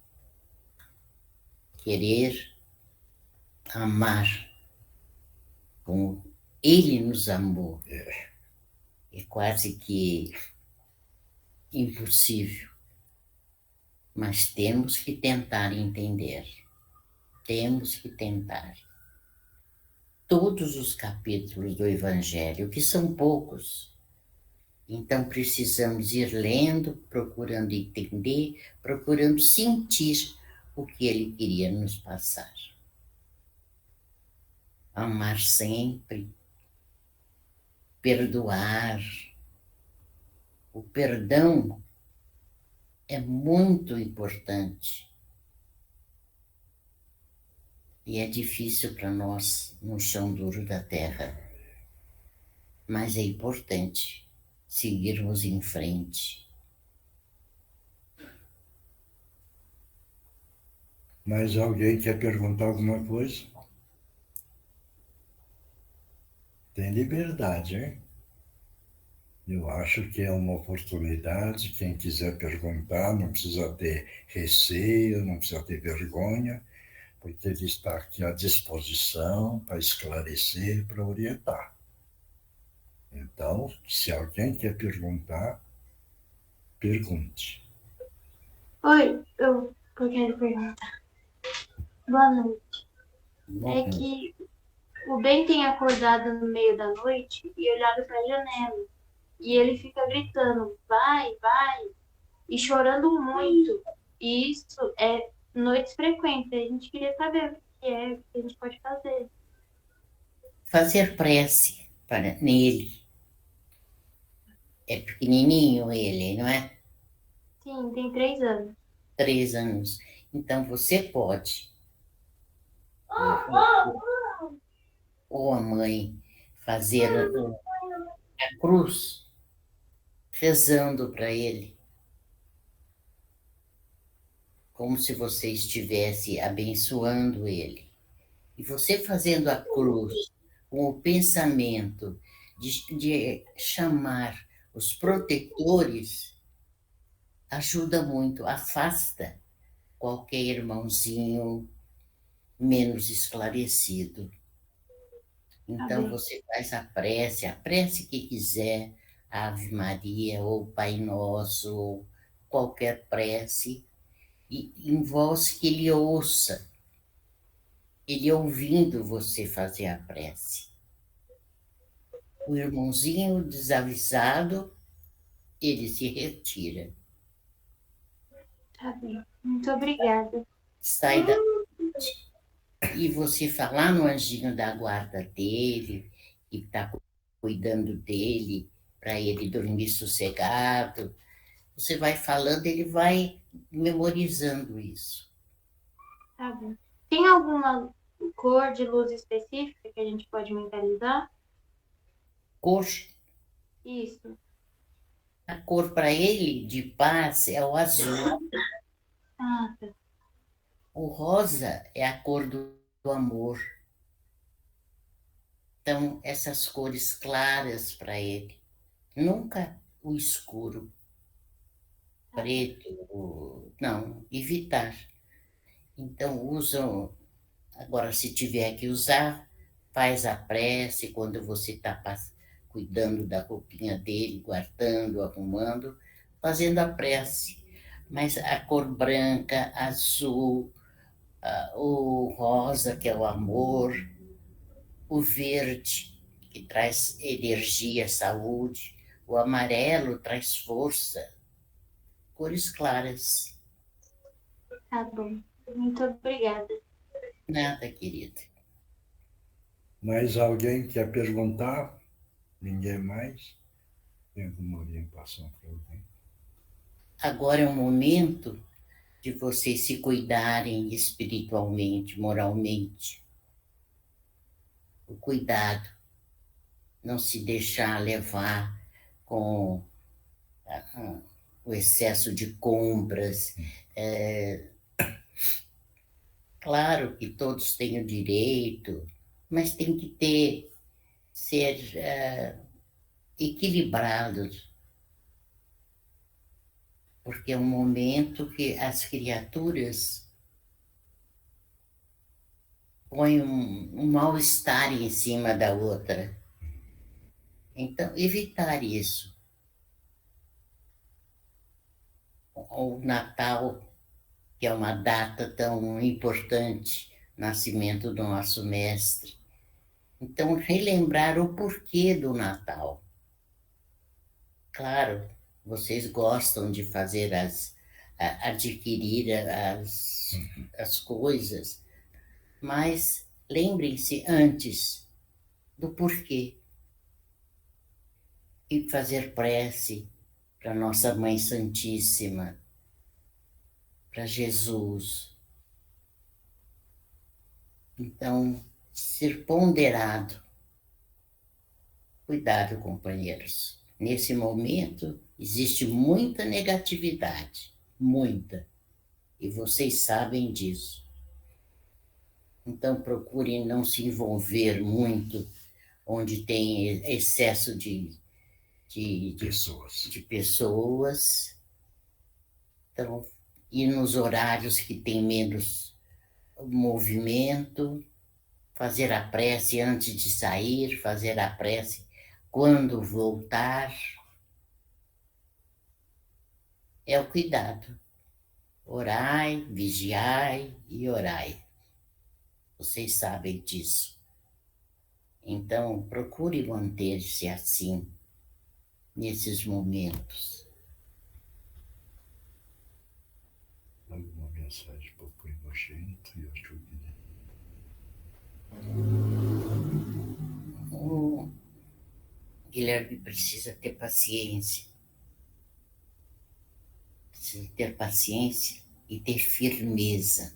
Querer amar como ele nos amou. É quase que impossível. Mas temos que tentar entender. Temos que tentar. Todos os capítulos do Evangelho, que são poucos. Então precisamos ir lendo, procurando entender, procurando sentir o que ele queria nos passar. Amar sempre, perdoar. O perdão é muito importante. E é difícil para nós no chão duro da terra. Mas é importante seguirmos em frente. Mais alguém quer perguntar alguma coisa? Tem liberdade, hein? Eu acho que é uma oportunidade. Quem quiser perguntar, não precisa ter receio, não precisa ter vergonha, porque ele está aqui à disposição para esclarecer, para orientar. Então, se alguém quer perguntar, pergunte. Oi, eu quero perguntar. Boa noite. É que o Ben tem acordado no meio da noite e olhado para a janela. E ele fica gritando, vai, vai, e chorando muito. E isso é noites frequentes. A gente queria saber o que é, o que a gente pode fazer. Fazer prece nele. É pequenininho ele, não é? Sim, tem 3 anos. 3 anos. Então você pode. Ou a mãe fazer a cruz rezando para ele. Como se você estivesse abençoando ele. E você fazendo a cruz com o pensamento de chamar os protetores, ajuda muito, afasta qualquer irmãozinho menos esclarecido. Então você faz a prece que quiser, Ave Maria, ou Pai Nosso, ou qualquer prece, e em voz que ele ouça, ele ouvindo você fazer a prece. O irmãozinho desavisado, ele se retira. Tá bem. Muito obrigada. Sai da e você falar no anjinho da guarda dele, que está cuidando dele, para ele dormir sossegado. Você vai falando, ele vai memorizando isso. Tá bom. Tem alguma cor de luz específica que a gente pode mentalizar? Cor? Isso. A cor para ele de paz é o azul. Ah, tá. O rosa é a cor do amor. Então, essas cores claras para ele. Nunca o escuro. Preto, não, evitar. Então, usam. Agora, se tiver que usar, faz a prece quando você está cuidando da roupinha dele, guardando, arrumando, fazendo a prece. Mas a cor branca, azul, o rosa, que é o amor, o verde, que traz energia, saúde, o amarelo traz força, cores claras. Tá bom. Muito obrigada. Nada, querida. Mais alguém quer perguntar? Ninguém mais? Tem alguma orientação para alguém? Agora é o momento de vocês se cuidarem espiritualmente, moralmente. O cuidado, não se deixar levar com o excesso de compras. Claro que todos têm o direito, mas tem que ser equilibrados. Porque é um momento que as criaturas põe um mal-estar em cima da outra. Então, evitar isso. O Natal, que é uma data tão importante, nascimento do nosso mestre. Então, relembrar o porquê do Natal. Claro, vocês gostam de fazer adquirir as coisas, mas lembrem-se antes do porquê. E fazer prece para Nossa Mãe Santíssima, para Jesus. Então, ser ponderado. Cuidado, companheiros. Nesse momento, existe muita negatividade, muita. E vocês sabem disso. Então, procurem não se envolver muito onde tem excesso de pessoas. Então, ir nos horários que tem menos movimento, fazer a prece antes de sair, fazer a prece quando voltar. É o cuidado. Orai, vigiai e orai. Vocês sabem disso. Então, procure manter-se assim, nesses momentos. Uma mensagem para o primogênito e a Júlia. O Guilherme precisa ter paciência. Precisa ter paciência e ter firmeza,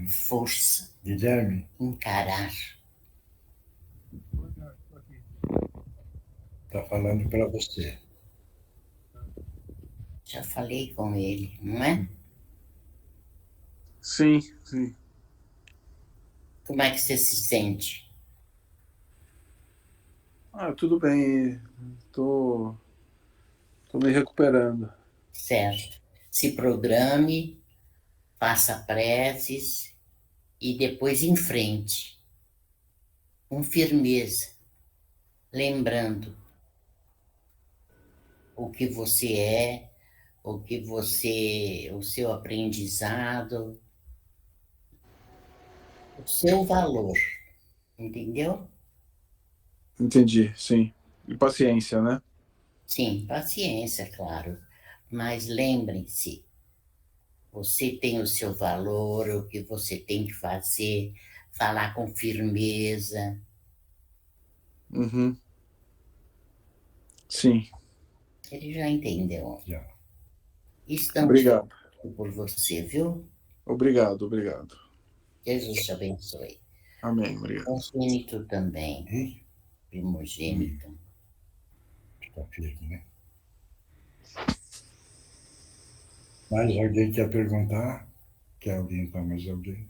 força. Guilherme? Encarar. Está falando para você. Já falei com ele, não é? Sim, sim. Como é que você se sente? Tudo bem. Tô me recuperando. Certo. Se programe, faça preces e depois em frente. Com firmeza. Lembrando o que você é, o seu aprendizado, o seu valor. Entendeu? Entendi, sim. E paciência, né? Sim, paciência, claro. Mas lembrem-se, você tem o seu valor, o que você tem que fazer, falar com firmeza. Uhum. Sim. Ele já entendeu. Já. Estamos Obrigado. por você, viu? Obrigado. Jesus te abençoe. Amém, obrigado. Primogênito também. Primogênito. Está firme, né? Mais alguém quer perguntar? Quer orientar mais alguém?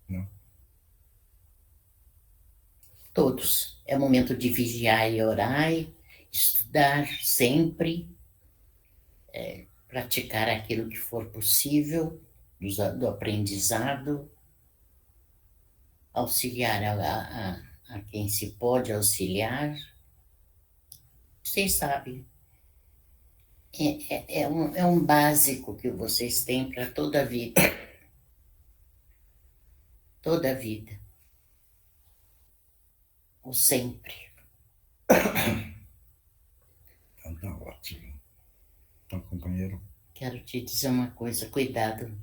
Não? Todos. É momento de vigiar e orar, estudar sempre, praticar aquilo que for possível do aprendizado, auxiliar a quem se pode auxiliar. Vocês sabem, é um básico que vocês têm para toda a vida. Toda a vida. O sempre. Então tá ótimo. Então, companheiro. Quero te dizer uma coisa, cuidado.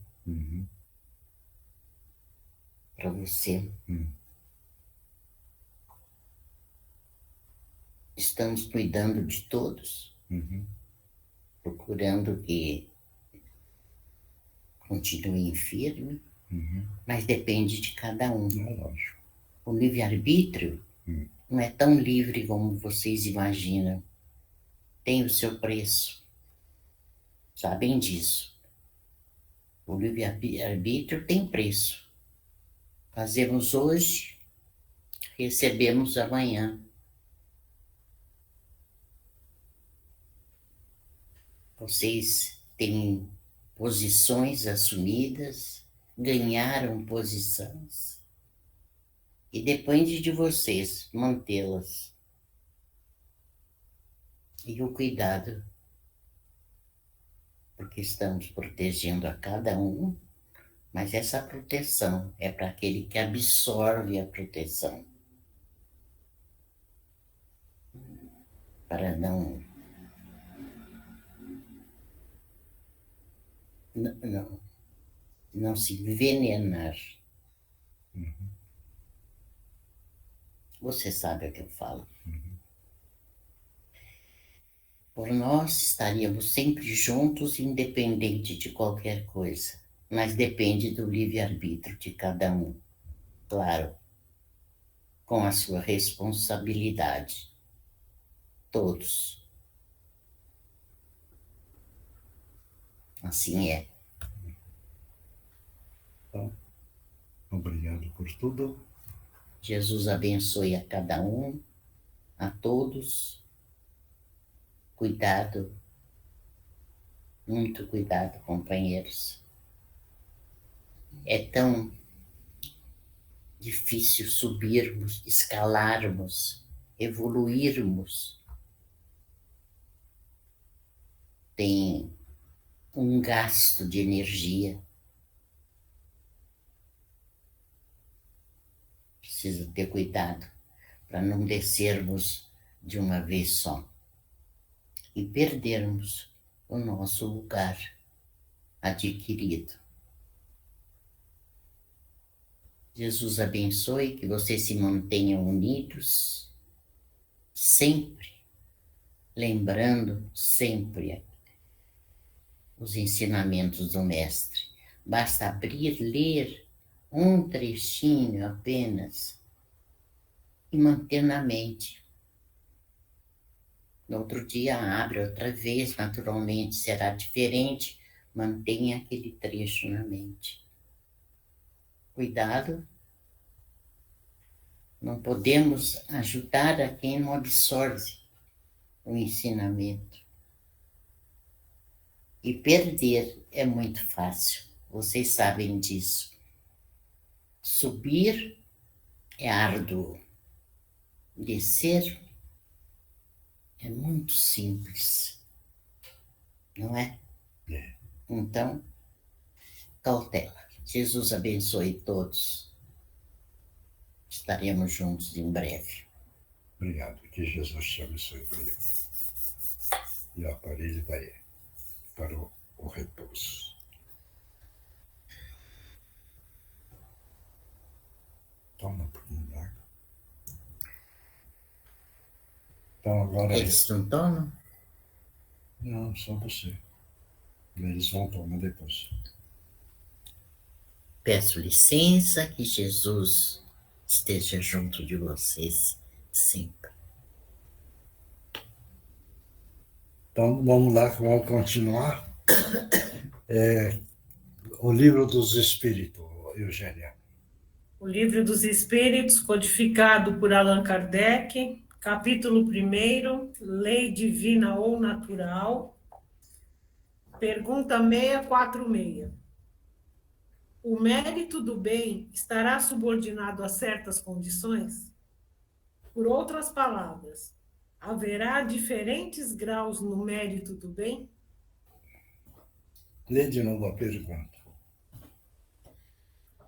Para você. Estamos cuidando de todos. Procurando que continuem firme, mas depende de cada um. Lógico. O livre-arbítrio não é tão livre como vocês imaginam. Tem o seu preço. Sabem disso. O livre-arbítrio tem preço. Fazemos hoje, recebemos amanhã. Vocês têm posições assumidas, ganharam posições. E depende de vocês mantê-las. E o cuidado, porque estamos protegendo a cada um, mas essa proteção é para aquele que absorve a proteção. Para não se envenenar. Você sabe o que eu falo. Por nós estaríamos sempre juntos, independente de qualquer coisa, mas depende do livre-arbítrio de cada um, claro, com a sua responsabilidade. Todos. Assim é. Então, obrigado por tudo. Jesus abençoe a cada um, a todos. Cuidado, muito cuidado, companheiros. É tão difícil subirmos, escalarmos, evoluirmos. Tem um gasto de energia. Precisa ter cuidado para não descermos de uma vez só e perdermos o nosso lugar adquirido. Jesus abençoe, que vocês se mantenham unidos, sempre, lembrando sempre os ensinamentos do Mestre. Basta abrir, ler um trechinho apenas e manter na mente. No outro dia abre outra vez, naturalmente será diferente, mantenha aquele trecho na mente. Cuidado, não podemos ajudar a quem não absorve o ensinamento. E perder é muito fácil, vocês sabem disso. Subir é árduo, descer é muito simples, não é? Então, cautela. Jesus abençoe todos. Estaremos juntos em breve. Obrigado. Que Jesus te abençoe. Obrigado. E o aparelho vai para o repouso. Toma um pouquinho de água. Então agora... Eles não tomam? Não, só você. Eles vão tomar depois. Peço licença, que Jesus esteja junto de vocês sempre. Então vamos lá, vamos continuar. O Livro dos Espíritos, Eugênia. O Livro dos Espíritos, codificado por Allan Kardec, capítulo 1, Lei Divina ou Natural, pergunta 646. O mérito do bem estará subordinado a certas condições? Por outras palavras, haverá diferentes graus no mérito do bem? Lê de novo a pergunta.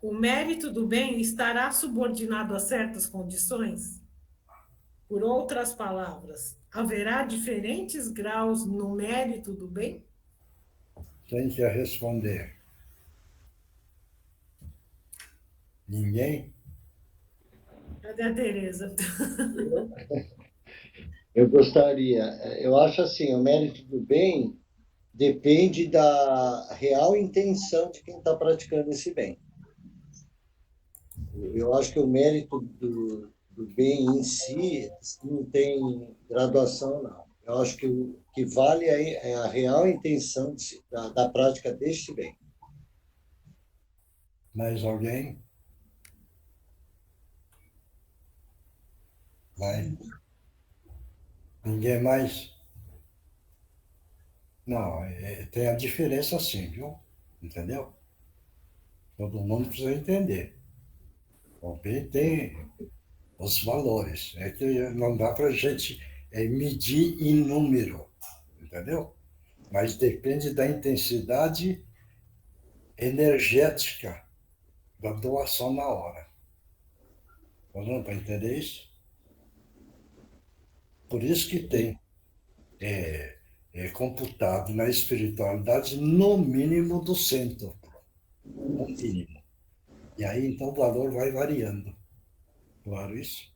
O mérito do bem estará subordinado a certas condições? Por outras palavras, haverá diferentes graus no mérito do bem? Quem quer responder? Ninguém? Cadê a Tereza? Eu gostaria. Eu acho assim, o mérito do bem depende da real intenção de quem está praticando esse bem. Eu acho que o mérito do bem em si não tem graduação, não. Eu acho que o que vale é a real intenção da prática deste bem. Mais alguém? Vai. Ninguém mais? Não, tem a diferença sim, viu? Entendeu? Todo mundo precisa entender. O bem tem os valores. É que não dá para a gente medir em número, entendeu? Mas depende da intensidade energética da doação na hora. Não para entender isso? Por isso que tem computado na espiritualidade no mínimo do centro, no mínimo. E aí, então, o valor vai variando. Claro isso?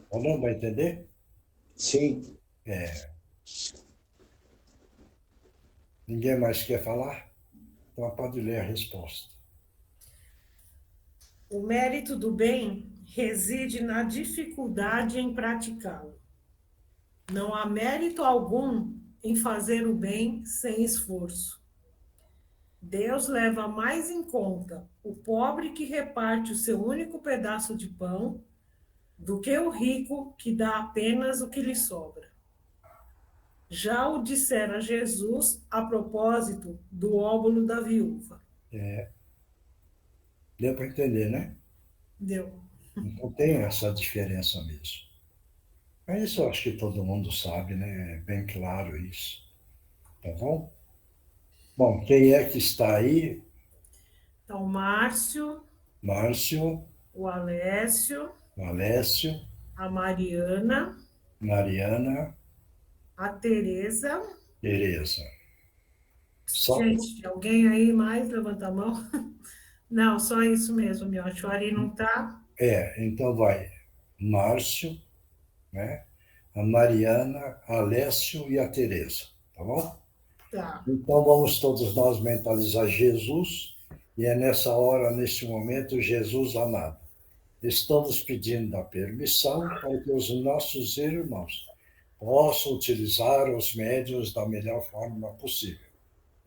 Ou não vai entender? Sim. Ninguém mais quer falar? Então, pode ler a resposta. O mérito do bem reside na dificuldade em praticá-lo. Não há mérito algum em fazer o bem sem esforço. Deus leva mais em conta o pobre que reparte o seu único pedaço de pão do que o rico que dá apenas o que lhe sobra. Já o dissera Jesus a propósito do óbolo da viúva. Deu para entender, né? Deu. Então tem essa diferença mesmo. Mas isso eu acho que todo mundo sabe, né? É bem claro isso. Tá bom? Bom, quem é que está aí? Então, Márcio, Márcio, o Alessio, a Mariana, a Tereza. Só... Gente, alguém aí mais levanta a mão? Não, só isso mesmo, meu. A Chuari não está. Então vai. Márcio, né? A Mariana, a Alessio e a Tereza, tá bom? Tá. Então vamos todos nós mentalizar Jesus, e é nessa hora, nesse momento, Jesus amado. Estamos pedindo a permissão para que os nossos irmãos possam utilizar os médiuns da melhor forma possível.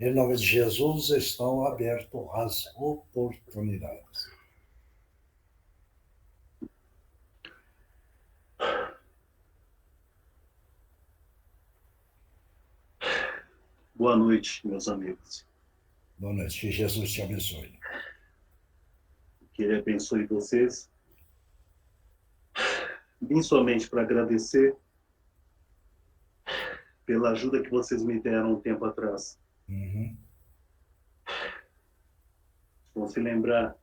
Em nome de Jesus, estão abertas as oportunidades. Boa noite, meus amigos. Boa noite, que Jesus te abençoe. Que Ele abençoe vocês. Vim somente para agradecer pela ajuda que vocês me deram um tempo atrás. Vão se lembrar,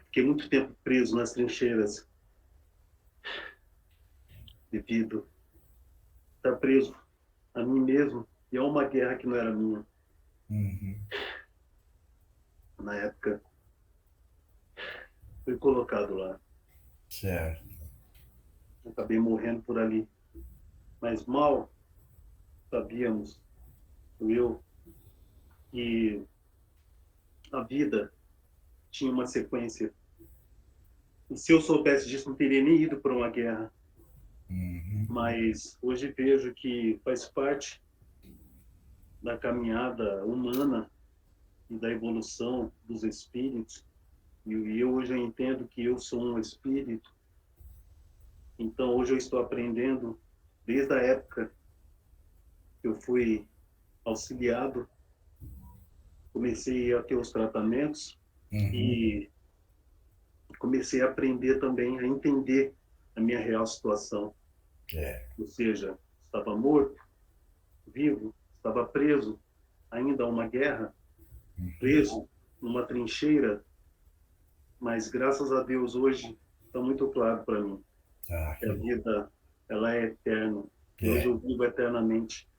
fiquei muito tempo preso nas trincheiras devido a estar preso a mim mesmo e a uma guerra que não era minha. Na época, fui colocado lá. Certo. Acabei morrendo por ali. Mas mal sabíamos, eu, que a vida tinha uma sequência. E se eu soubesse disso, não teria nem ido para uma guerra. Mas hoje vejo que faz parte da caminhada humana e da evolução dos espíritos. E eu hoje entendo que eu sou um espírito. Então hoje eu estou aprendendo, desde a época que eu fui auxiliado, comecei a ter os tratamentos e comecei a aprender também a entender a minha real situação. Ou seja, estava morto, vivo, estava preso ainda a uma guerra, preso numa trincheira, mas graças a Deus hoje está muito claro para mim que a vida ela é eterna, que hoje eu vivo eternamente.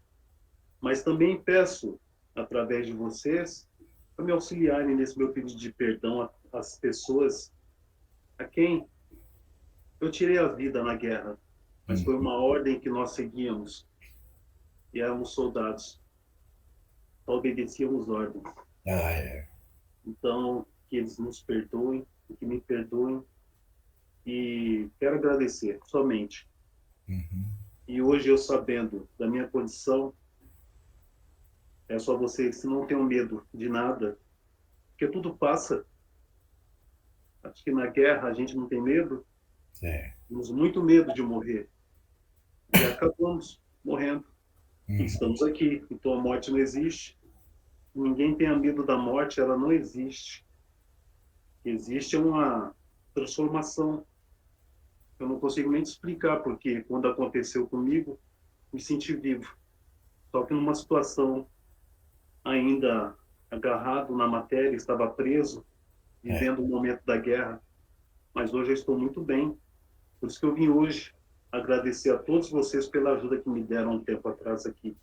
Mas também peço, através de vocês, para me auxiliarem nesse meu pedido de perdão às pessoas a quem eu tirei a vida na guerra, mas foi uma ordem que nós seguíamos e éramos soldados, só obedecíamos ordens. Então, que eles nos perdoem, que me perdoem, e quero agradecer somente. E hoje eu sabendo da minha condição, é só vocês que não tenham medo de nada, porque tudo passa. Acho que na guerra a gente não tem medo. Temos muito medo de morrer. E acabamos morrendo. E estamos aqui. Então a morte não existe. Ninguém tenha medo da morte, ela não existe. existe uma transformação. Eu não consigo nem te explicar, porque quando aconteceu comigo, me senti vivo. Só que numa situação ainda agarrado na matéria, estava preso, vivendo o momento da guerra. Mas hoje eu estou muito bem. Por isso que eu vim hoje agradecer a todos vocês pela ajuda que me deram um tempo atrás aqui.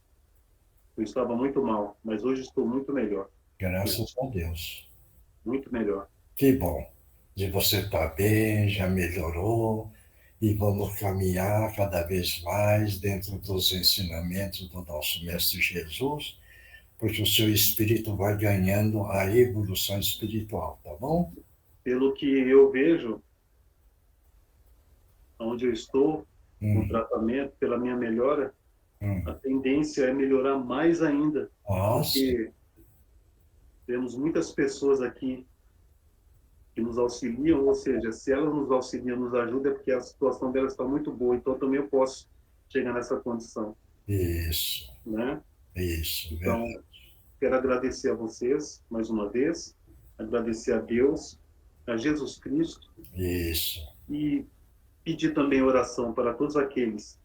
Eu estava muito mal, mas hoje estou muito melhor. Graças a Deus. Muito melhor. Que bom. E você está bem, já melhorou, e vamos caminhar cada vez mais dentro dos ensinamentos do nosso Mestre Jesus, porque o seu espírito vai ganhando a evolução espiritual, tá bom? Pelo que eu vejo, onde eu estou, no tratamento, pela minha melhora, a tendência é melhorar mais ainda. Porque temos muitas pessoas aqui que nos auxiliam, ou seja, se elas nos auxiliam, nos ajudam, é porque a situação delas está muito boa, então também eu posso chegar nessa condição. Isso. Né? Isso, então, quero agradecer a vocês, mais uma vez, agradecer a Deus, a Jesus Cristo. Isso. E pedir também oração para todos aqueles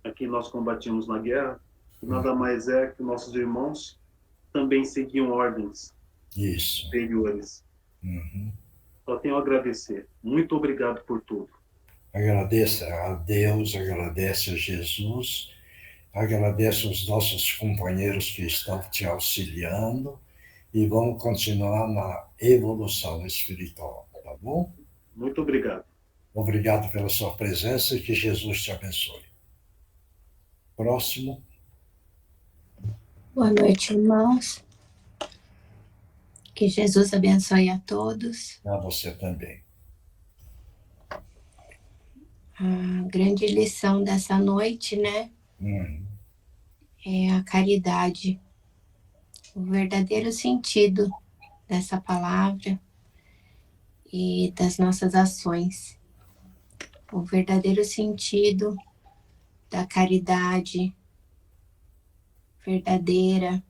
a quem nós combatimos na guerra, que nada mais é que nossos irmãos também seguiam ordens superiores. Só tenho a agradecer. Muito obrigado por tudo. Agradeça a Deus, agradece a Jesus, agradece aos nossos companheiros que estão te auxiliando e vamos continuar na evolução espiritual, tá bom? Muito obrigado. Obrigado pela sua presença e que Jesus te abençoe. Próximo. Boa noite, irmãos. Que Jesus abençoe a todos. A você também. A grande lição dessa noite, né? É a caridade. O verdadeiro sentido dessa palavra e das nossas ações. O verdadeiro sentido da caridade verdadeira,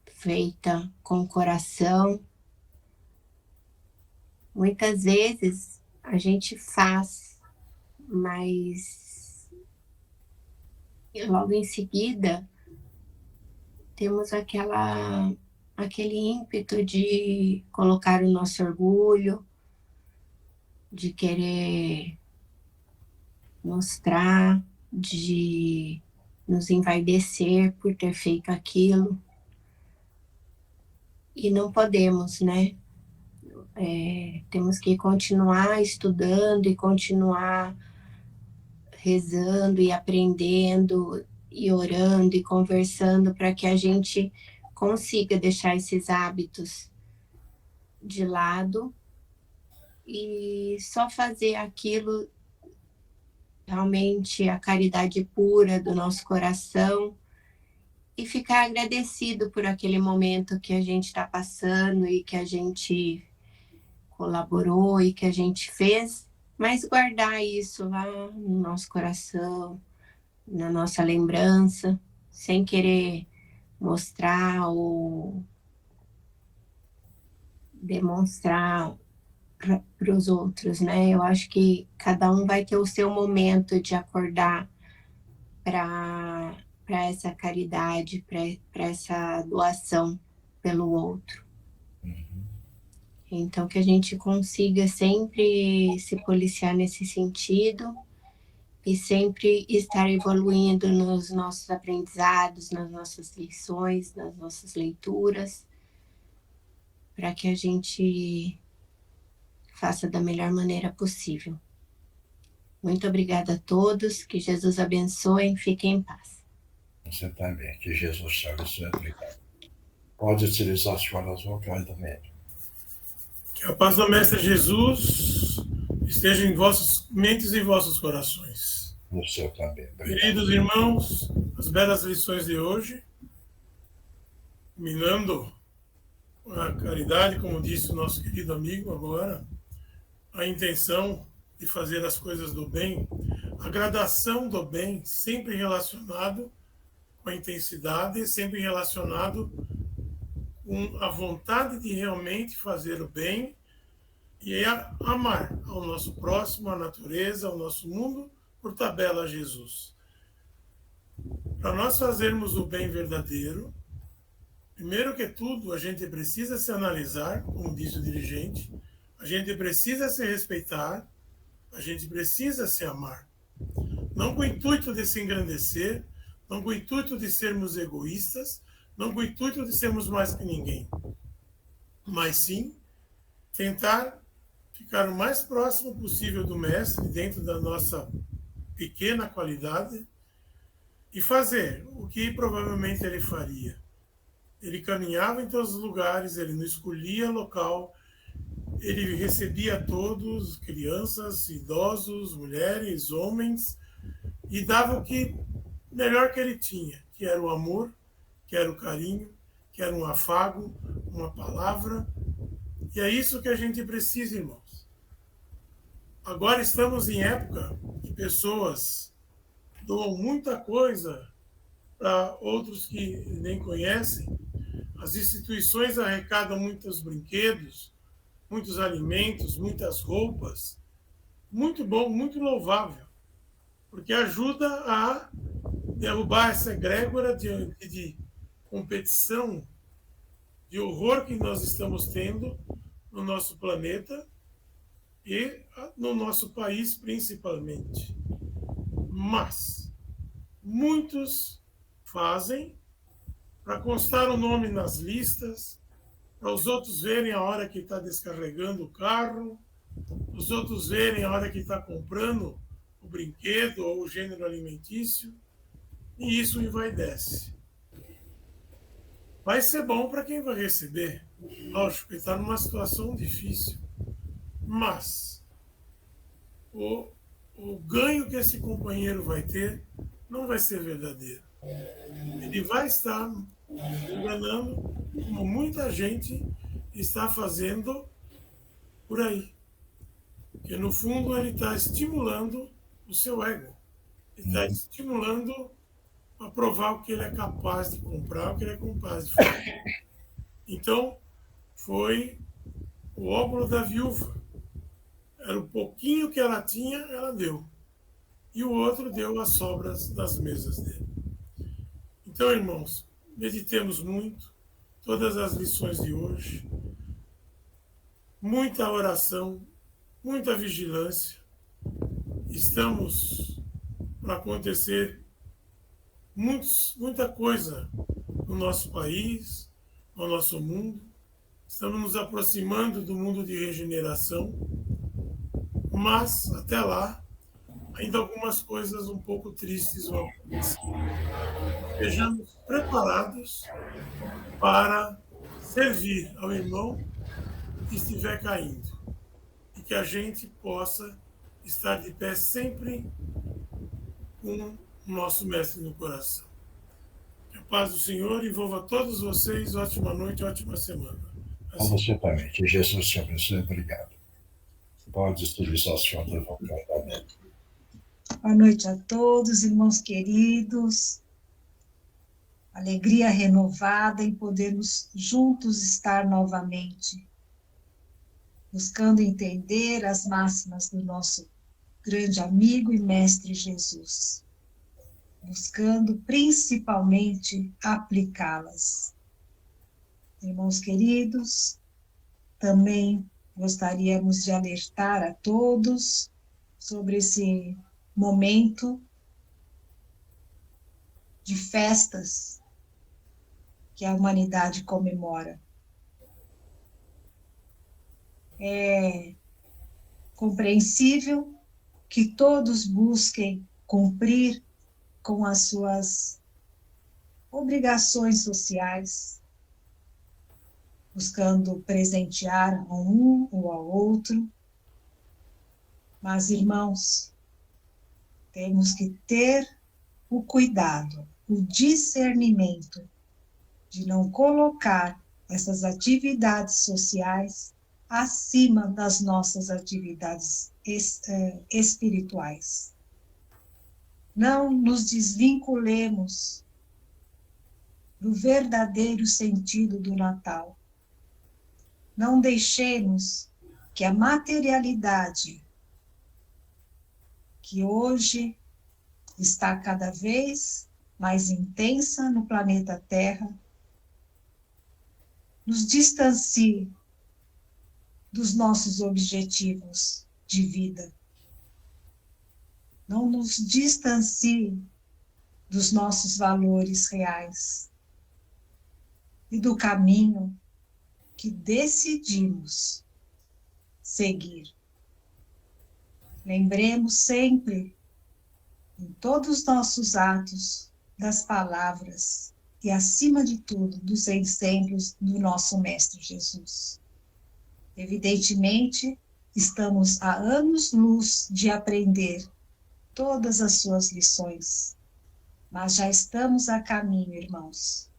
feita com o coração. Muitas vezes a gente faz, mas logo em seguida temos aquele ímpeto de colocar o nosso orgulho, de querer mostrar, de nos envaidecer por ter feito aquilo. E não podemos, né? Temos que continuar estudando e continuar rezando e aprendendo e orando e conversando para que a gente consiga deixar esses hábitos de lado e só fazer aquilo realmente a caridade pura do nosso coração e ficar agradecido por aquele momento que a gente está passando e que a gente colaborou e que a gente fez, mas guardar isso lá no nosso coração, na nossa lembrança, sem querer mostrar ou demonstrar para os outros, né? Eu acho que cada um vai ter o seu momento de acordar para essa caridade, para essa doação pelo outro. Então, que a gente consiga sempre se policiar nesse sentido e sempre estar evoluindo nos nossos aprendizados, nas nossas lições, nas nossas leituras, para que a gente faça da melhor maneira possível. Muito obrigada a todos, que Jesus abençoe e fiquem em paz. Você também, que Jesus te abençoe. Obrigado. Pode utilizar as cordas vocais do médium. Que a paz do Mestre Jesus esteja em vossas mentes e vossos corações. No seu também. Obrigado. Queridos irmãos, as belas lições de hoje, minando a caridade, como disse o nosso querido amigo agora, a intenção de fazer as coisas do bem, a gradação do bem, sempre relacionado com a intensidade, sempre relacionado com a vontade de realmente fazer o bem, E é amar ao nosso próximo, à natureza, ao nosso mundo, por tabela a Jesus. Para nós fazermos o bem verdadeiro, primeiro que tudo, a gente precisa se analisar, como disse o dirigente, a gente precisa se respeitar, a gente precisa se amar. Não com o intuito de se engrandecer, não com o intuito de sermos egoístas, não com o intuito de sermos mais que ninguém, mas sim tentar ficar o mais próximo possível do Mestre, dentro da nossa pequena qualidade, e fazer o que provavelmente ele faria. Ele caminhava em todos os lugares, ele não escolhia local, ele recebia todos, crianças, idosos, mulheres, homens, e dava o que melhor que ele tinha, que era o amor, que era o carinho, que era um afago, uma palavra. E é isso que a gente precisa, irmãos. Agora estamos em época que pessoas doam muita coisa para outros que nem conhecem. As instituições arrecadam muitos brinquedos, muitos alimentos, muitas roupas. Muito bom, muito louvável, porque ajuda a derrubar essa egrégora de competição, de horror que nós estamos tendo no nosso planeta e no nosso país principalmente. Mas muitos fazem para constar o nome nas listas, para os outros verem a hora que está descarregando o carro, os outros verem a hora que está comprando o brinquedo ou o gênero alimentício, e isso envaidece. Vai ser bom para quem vai receber, lógico, ele está numa situação difícil, mas o ganho que esse companheiro vai ter não vai ser verdadeiro. Ele vai estar enganando, como muita gente está fazendo por aí. Porque, no fundo, ele está estimulando o seu ego. Ele está estimulando a provar o que ele é capaz de comprar, o que ele é capaz de fazer. Então, foi o óbolo da viúva. Era o pouquinho que ela tinha, ela deu. E o outro deu as sobras das mesas dele. Então, irmãos, meditemos muito todas as lições de hoje. Muita oração, muita vigilância. Estamos para acontecer muita coisa no nosso país, no nosso mundo. Estamos nos aproximando do mundo de regeneração, mas até lá ainda algumas coisas um pouco tristes vão acontecer. Estejamos preparados para servir ao irmão que estiver caindo e que a gente possa estar de pé sempre com o nosso Mestre no coração. Que a paz do Senhor envolva todos vocês. Ótima noite, ótima semana. A você também. Que Jesus te abençoe. Obrigado. Pode utilizar o senhor da vontade. Boa noite a todos, irmãos queridos. Alegria renovada em podermos juntos estar novamente, buscando entender as máximas do nosso grande amigo e mestre Jesus, buscando principalmente aplicá-las. Irmãos queridos, também gostaríamos de alertar a todos sobre esse momento de festas que a humanidade comemora. É compreensível que todos busquem cumprir com as suas obrigações sociais, buscando presentear a um ou ao outro. Mas, irmãos, temos que ter o cuidado, o discernimento de não colocar essas atividades sociais acima das nossas atividades espirituais. Não nos desvinculemos do verdadeiro sentido do Natal. Não deixemos que a materialidade, que hoje está cada vez mais intensa no planeta Terra, nos distancie dos nossos objetivos de vida. Não nos distancie dos nossos valores reais e do caminho que decidimos seguir. Lembremos sempre, em todos os nossos atos, das palavras e, acima de tudo, dos exemplos do nosso Mestre Jesus. Evidentemente, estamos há anos-luz de aprender todas as suas lições, mas já estamos a caminho, irmãos,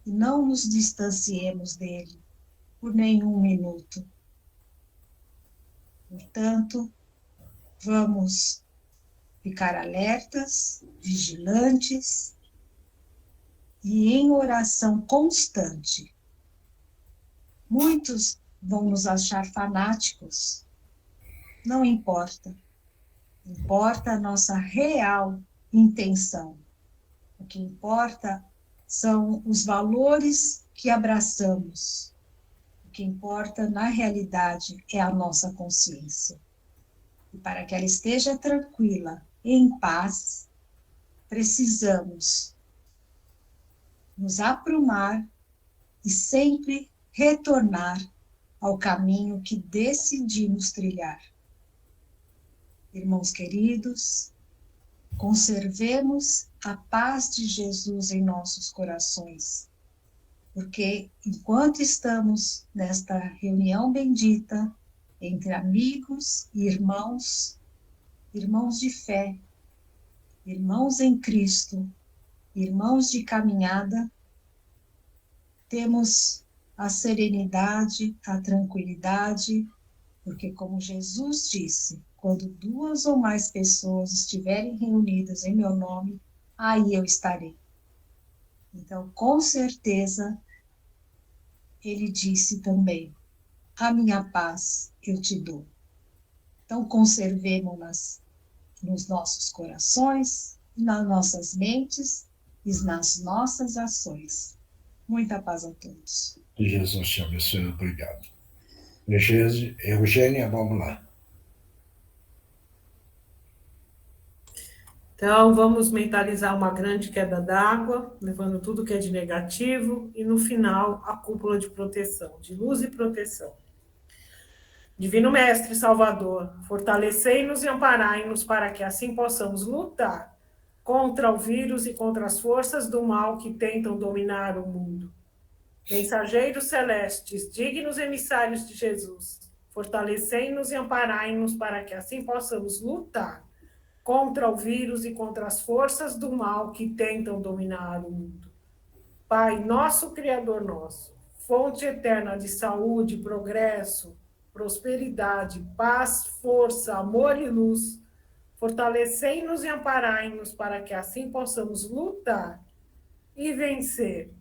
e não nos distanciemos dele por nenhum minuto. Portanto, vamos ficar alertas, vigilantes e em oração constante. Muitos vão nos achar fanáticos. Não importa. Importa a nossa real intenção. O que importa são os valores que abraçamos. O que importa, na realidade, é a nossa consciência. E para que ela esteja tranquila, em paz, precisamos nos aprumar e sempre retornar ao caminho que decidimos trilhar. Irmãos queridos, conservemos a paz de Jesus em nossos corações, porque enquanto estamos nesta reunião bendita, entre amigos e irmãos, irmãos de fé, irmãos em Cristo, irmãos de caminhada, temos a serenidade, a tranquilidade, porque como Jesus disse, quando 2 ou mais pessoas estiverem reunidas em meu nome, aí eu estarei. Então, com certeza, ele disse também, a minha paz eu te dou. Então, conservemos-nas nos nossos corações, nas nossas mentes e nas nossas ações. Muita paz a todos. Que Jesus te abençoe. Obrigado. Eugênia, vamos lá. Então, vamos mentalizar uma grande queda d'água, levando tudo que é de negativo, e no final, a cúpula de proteção, de luz e proteção. Divino Mestre Salvador, fortalecei-nos e amparai-nos para que assim possamos lutar contra o vírus e contra as forças do mal que tentam dominar o mundo. Mensageiros celestes, dignos emissários de Jesus, fortalecei-nos e amparai-nos para que assim possamos lutar contra o vírus e contra as forças do mal que tentam dominar o mundo. Pai, nosso Criador nosso, fonte eterna de saúde, progresso, prosperidade, paz, força, amor e luz, fortalecei-nos e amparai-nos para que assim possamos lutar e vencer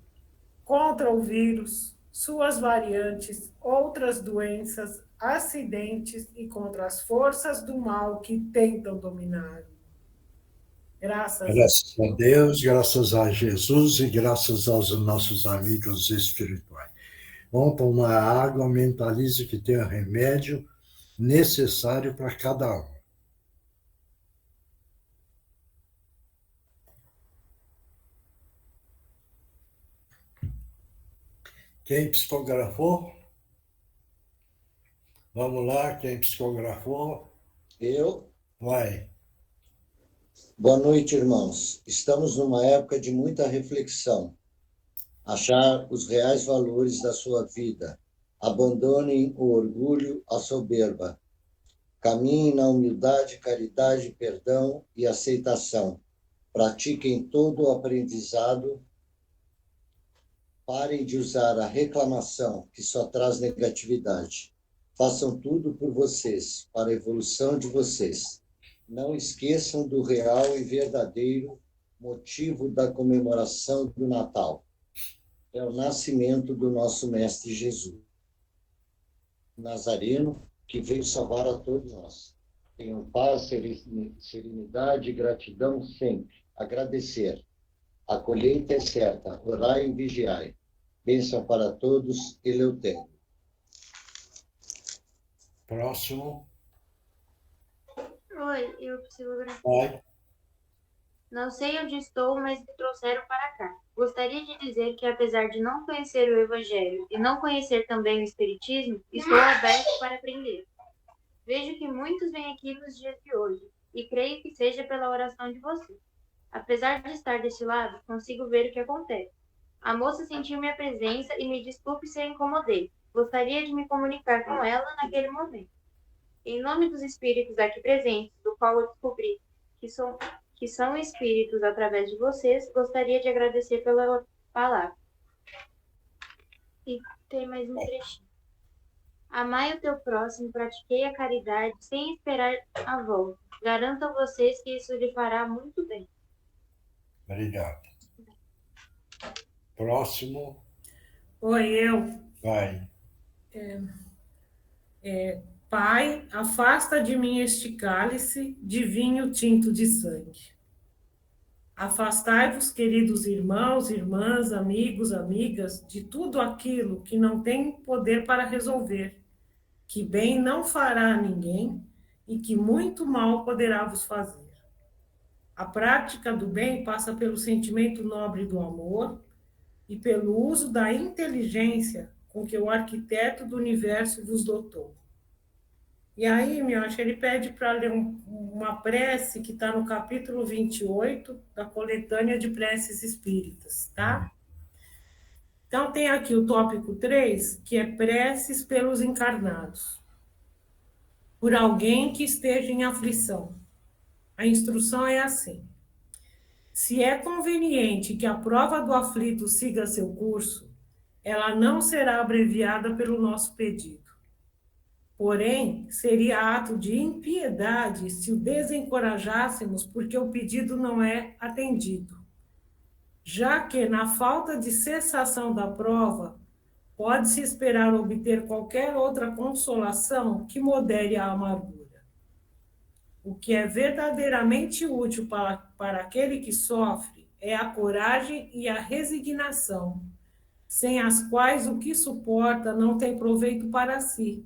contra o vírus, suas variantes, outras doenças, acidentes e contra as forças do mal que tentam dominar. Graças a Deus, graças a Jesus e graças aos nossos amigos espirituais. Vamos tomar água, mentalize que tem o remédio necessário para cada um. Quem psicografou? Vamos lá, quem psicografou? Eu. Vai. Boa noite, irmãos. Estamos numa época de muita reflexão. Achar os reais valores da sua vida. Abandonem o orgulho, a soberba. Caminhem na humildade, caridade, perdão e aceitação. Pratiquem todo o aprendizado. Parem de usar a reclamação, que só traz negatividade. Façam tudo por vocês, para a evolução de vocês. Não esqueçam do real e verdadeiro motivo da comemoração do Natal. É o nascimento do nosso Mestre Jesus. Nazareno, que veio salvar a todos nós. Tenham paz, serenidade e gratidão sempre. Agradecer. A colheita é certa. Orai e vigiai. Bênção para todos, Eleutério. Próximo. Oi, eu preciso... Vai. Não sei onde estou, mas me trouxeram para cá. Gostaria de dizer que, apesar de não conhecer o Evangelho e não conhecer também o Espiritismo, estou aberto para aprender. Vejo que muitos vêm aqui nos dias de hoje, e creio que seja pela oração de vocês. Apesar de estar deste lado, consigo ver o que acontece. A moça sentiu minha presença e me desculpe se a incomodei. Gostaria de me comunicar com ela naquele momento. Em nome dos espíritos aqui presentes, do qual eu descobri que são espíritos através de vocês, gostaria de agradecer pela palavra. E tem mais um trechinho. Amai o teu próximo, pratiquei a caridade sem esperar a volta. Garanto a vocês que isso lhe fará muito bem. Obrigado. Próximo. Oi, eu. Vai. Pai, afasta de mim este cálice de vinho tinto de sangue. Afastai-vos, queridos irmãos, irmãs, amigos, amigas, de tudo aquilo que não tem poder para resolver, que bem não fará a ninguém e que muito mal poderá vos fazer. A prática do bem passa pelo sentimento nobre do amor e pelo uso da inteligência com que o arquiteto do universo vos dotou. E aí, acho que ele pede para ler uma prece que está no capítulo 28 da coletânea de preces espíritas, tá? Então, tem aqui o tópico 3, que é preces pelos encarnados. Por alguém que esteja em aflição. A instrução é assim. Se é conveniente que a prova do aflito siga seu curso, ela não será abreviada pelo nosso pedido. Porém, seria ato de impiedade se o desencorajássemos porque o pedido não é atendido, já que, na falta de cessação da prova, pode-se esperar obter qualquer outra consolação que modere a amargura. O que é verdadeiramente útil para aquele que sofre é a coragem e a resignação, sem as quais o que suporta não tem proveito para si,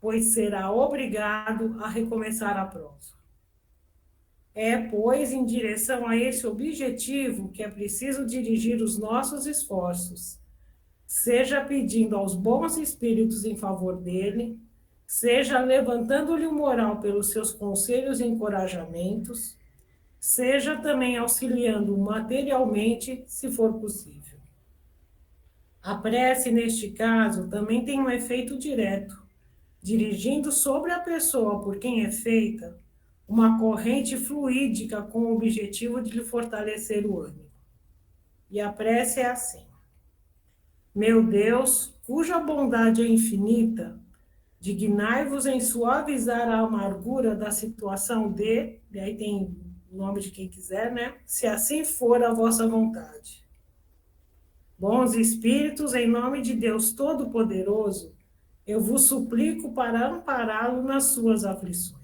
pois será obrigado a recomeçar a prova. É, pois, em direção a esse objetivo que é preciso dirigir os nossos esforços, seja pedindo aos bons espíritos em favor dele, seja levantando-lhe o moral pelos seus conselhos e encorajamentos, seja também auxiliando materialmente, se for possível. A prece, neste caso, também tem um efeito direto, dirigindo sobre a pessoa por quem é feita uma corrente fluídica com o objetivo de lhe fortalecer o ânimo. E a prece é assim. Meu Deus, cuja bondade é infinita, dignai-vos em suavizar a amargura da situação de, e aí tem o nome de quem quiser, né? Se assim for a vossa vontade. Bons espíritos, em nome de Deus Todo-Poderoso, eu vos suplico para ampará-lo nas suas aflições.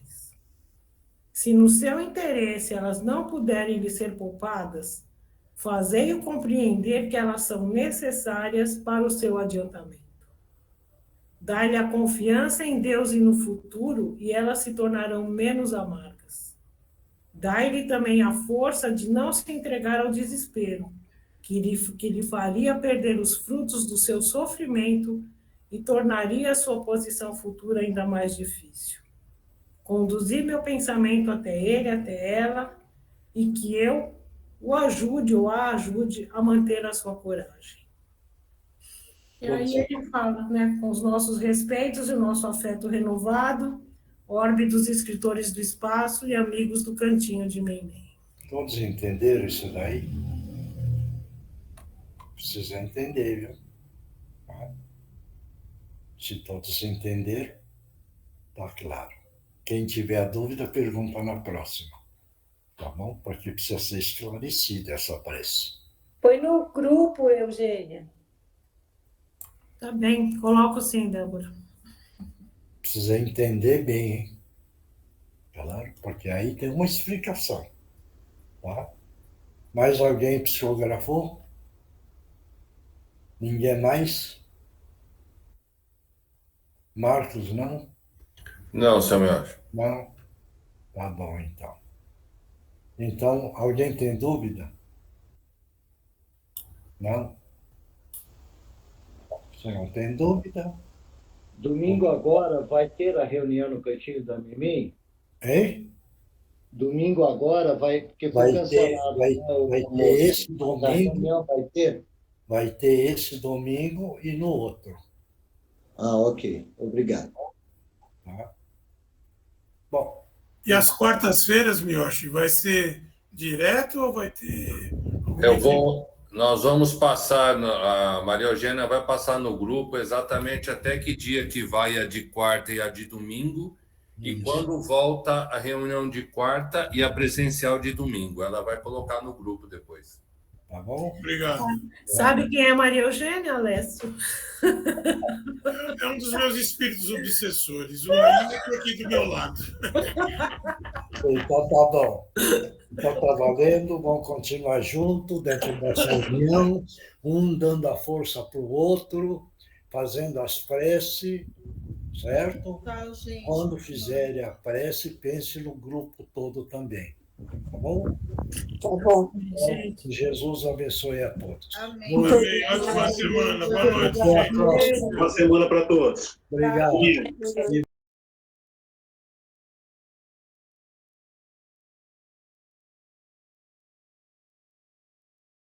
Se no seu interesse elas não puderem lhe ser poupadas, fazei-o compreender que elas são necessárias para o seu adiantamento. Dai-lhe a confiança em Deus e no futuro, e elas se tornarão menos amargas. Dai-lhe também a força de não se entregar ao desespero, que lhe faria perder os frutos do seu sofrimento e tornaria a sua posição futura ainda mais difícil. Conduzi meu pensamento até ele, até ela, e que eu o ajude ou a ajude a manter a sua coragem. E aí ele fala, né, com os nossos respeitos e o nosso afeto renovado, orbe dos escritores do espaço e amigos do Cantinho de Meimei. Todos entenderam isso daí? Precisa entender, viu? Se todos entenderam, tá claro. Quem tiver dúvida, pergunta na próxima. Tá bom? Porque precisa ser esclarecida essa prece. Põe no grupo, Eugênia. Tá bem, coloco sim, Débora. Precisa entender bem, hein? Claro, porque aí tem uma explicação. Tá? Mais alguém psicografou? Ninguém mais? Marcos, não? Não, Samuel. Não? Tá bom, então. Então, alguém tem dúvida? Não? Se não tem dúvida... Domingo agora vai ter a reunião no Cantinho da Mimi? Hein? Domingo agora vai, porque Vai foi ter, cancelado. vai né, ter esse a domingo. reunião vai ter? Vai ter esse domingo e no outro. Ah, ok. Obrigado. Tá? Bom. E as quartas-feiras, Miyoshi, vai ser direto ou vai ter... Nós vamos passar, a Maria Eugênia vai passar no grupo exatamente até que dia que vai a de quarta e a de domingo, e quando volta a reunião de quarta e a presencial de domingo. Ela vai colocar no grupo depois. Tá bom? Obrigado. Sabe quem é Maria Eugênia, Alessio? É um dos meus espíritos obsessores. O ainda está aqui do meu lado. Então tá bom. Então tá valendo, vamos continuar junto dentro dessa reunião, um dando a força para o outro, fazendo as preces, certo? Tá, gente. Quando fizerem a prece, pense no grupo todo também. Tá bom? Tá bom. Que Jesus abençoe a todos. Amém. Amém. Ótima semana. Boa noite. Até a próxima. Boa semana para todos. Obrigado.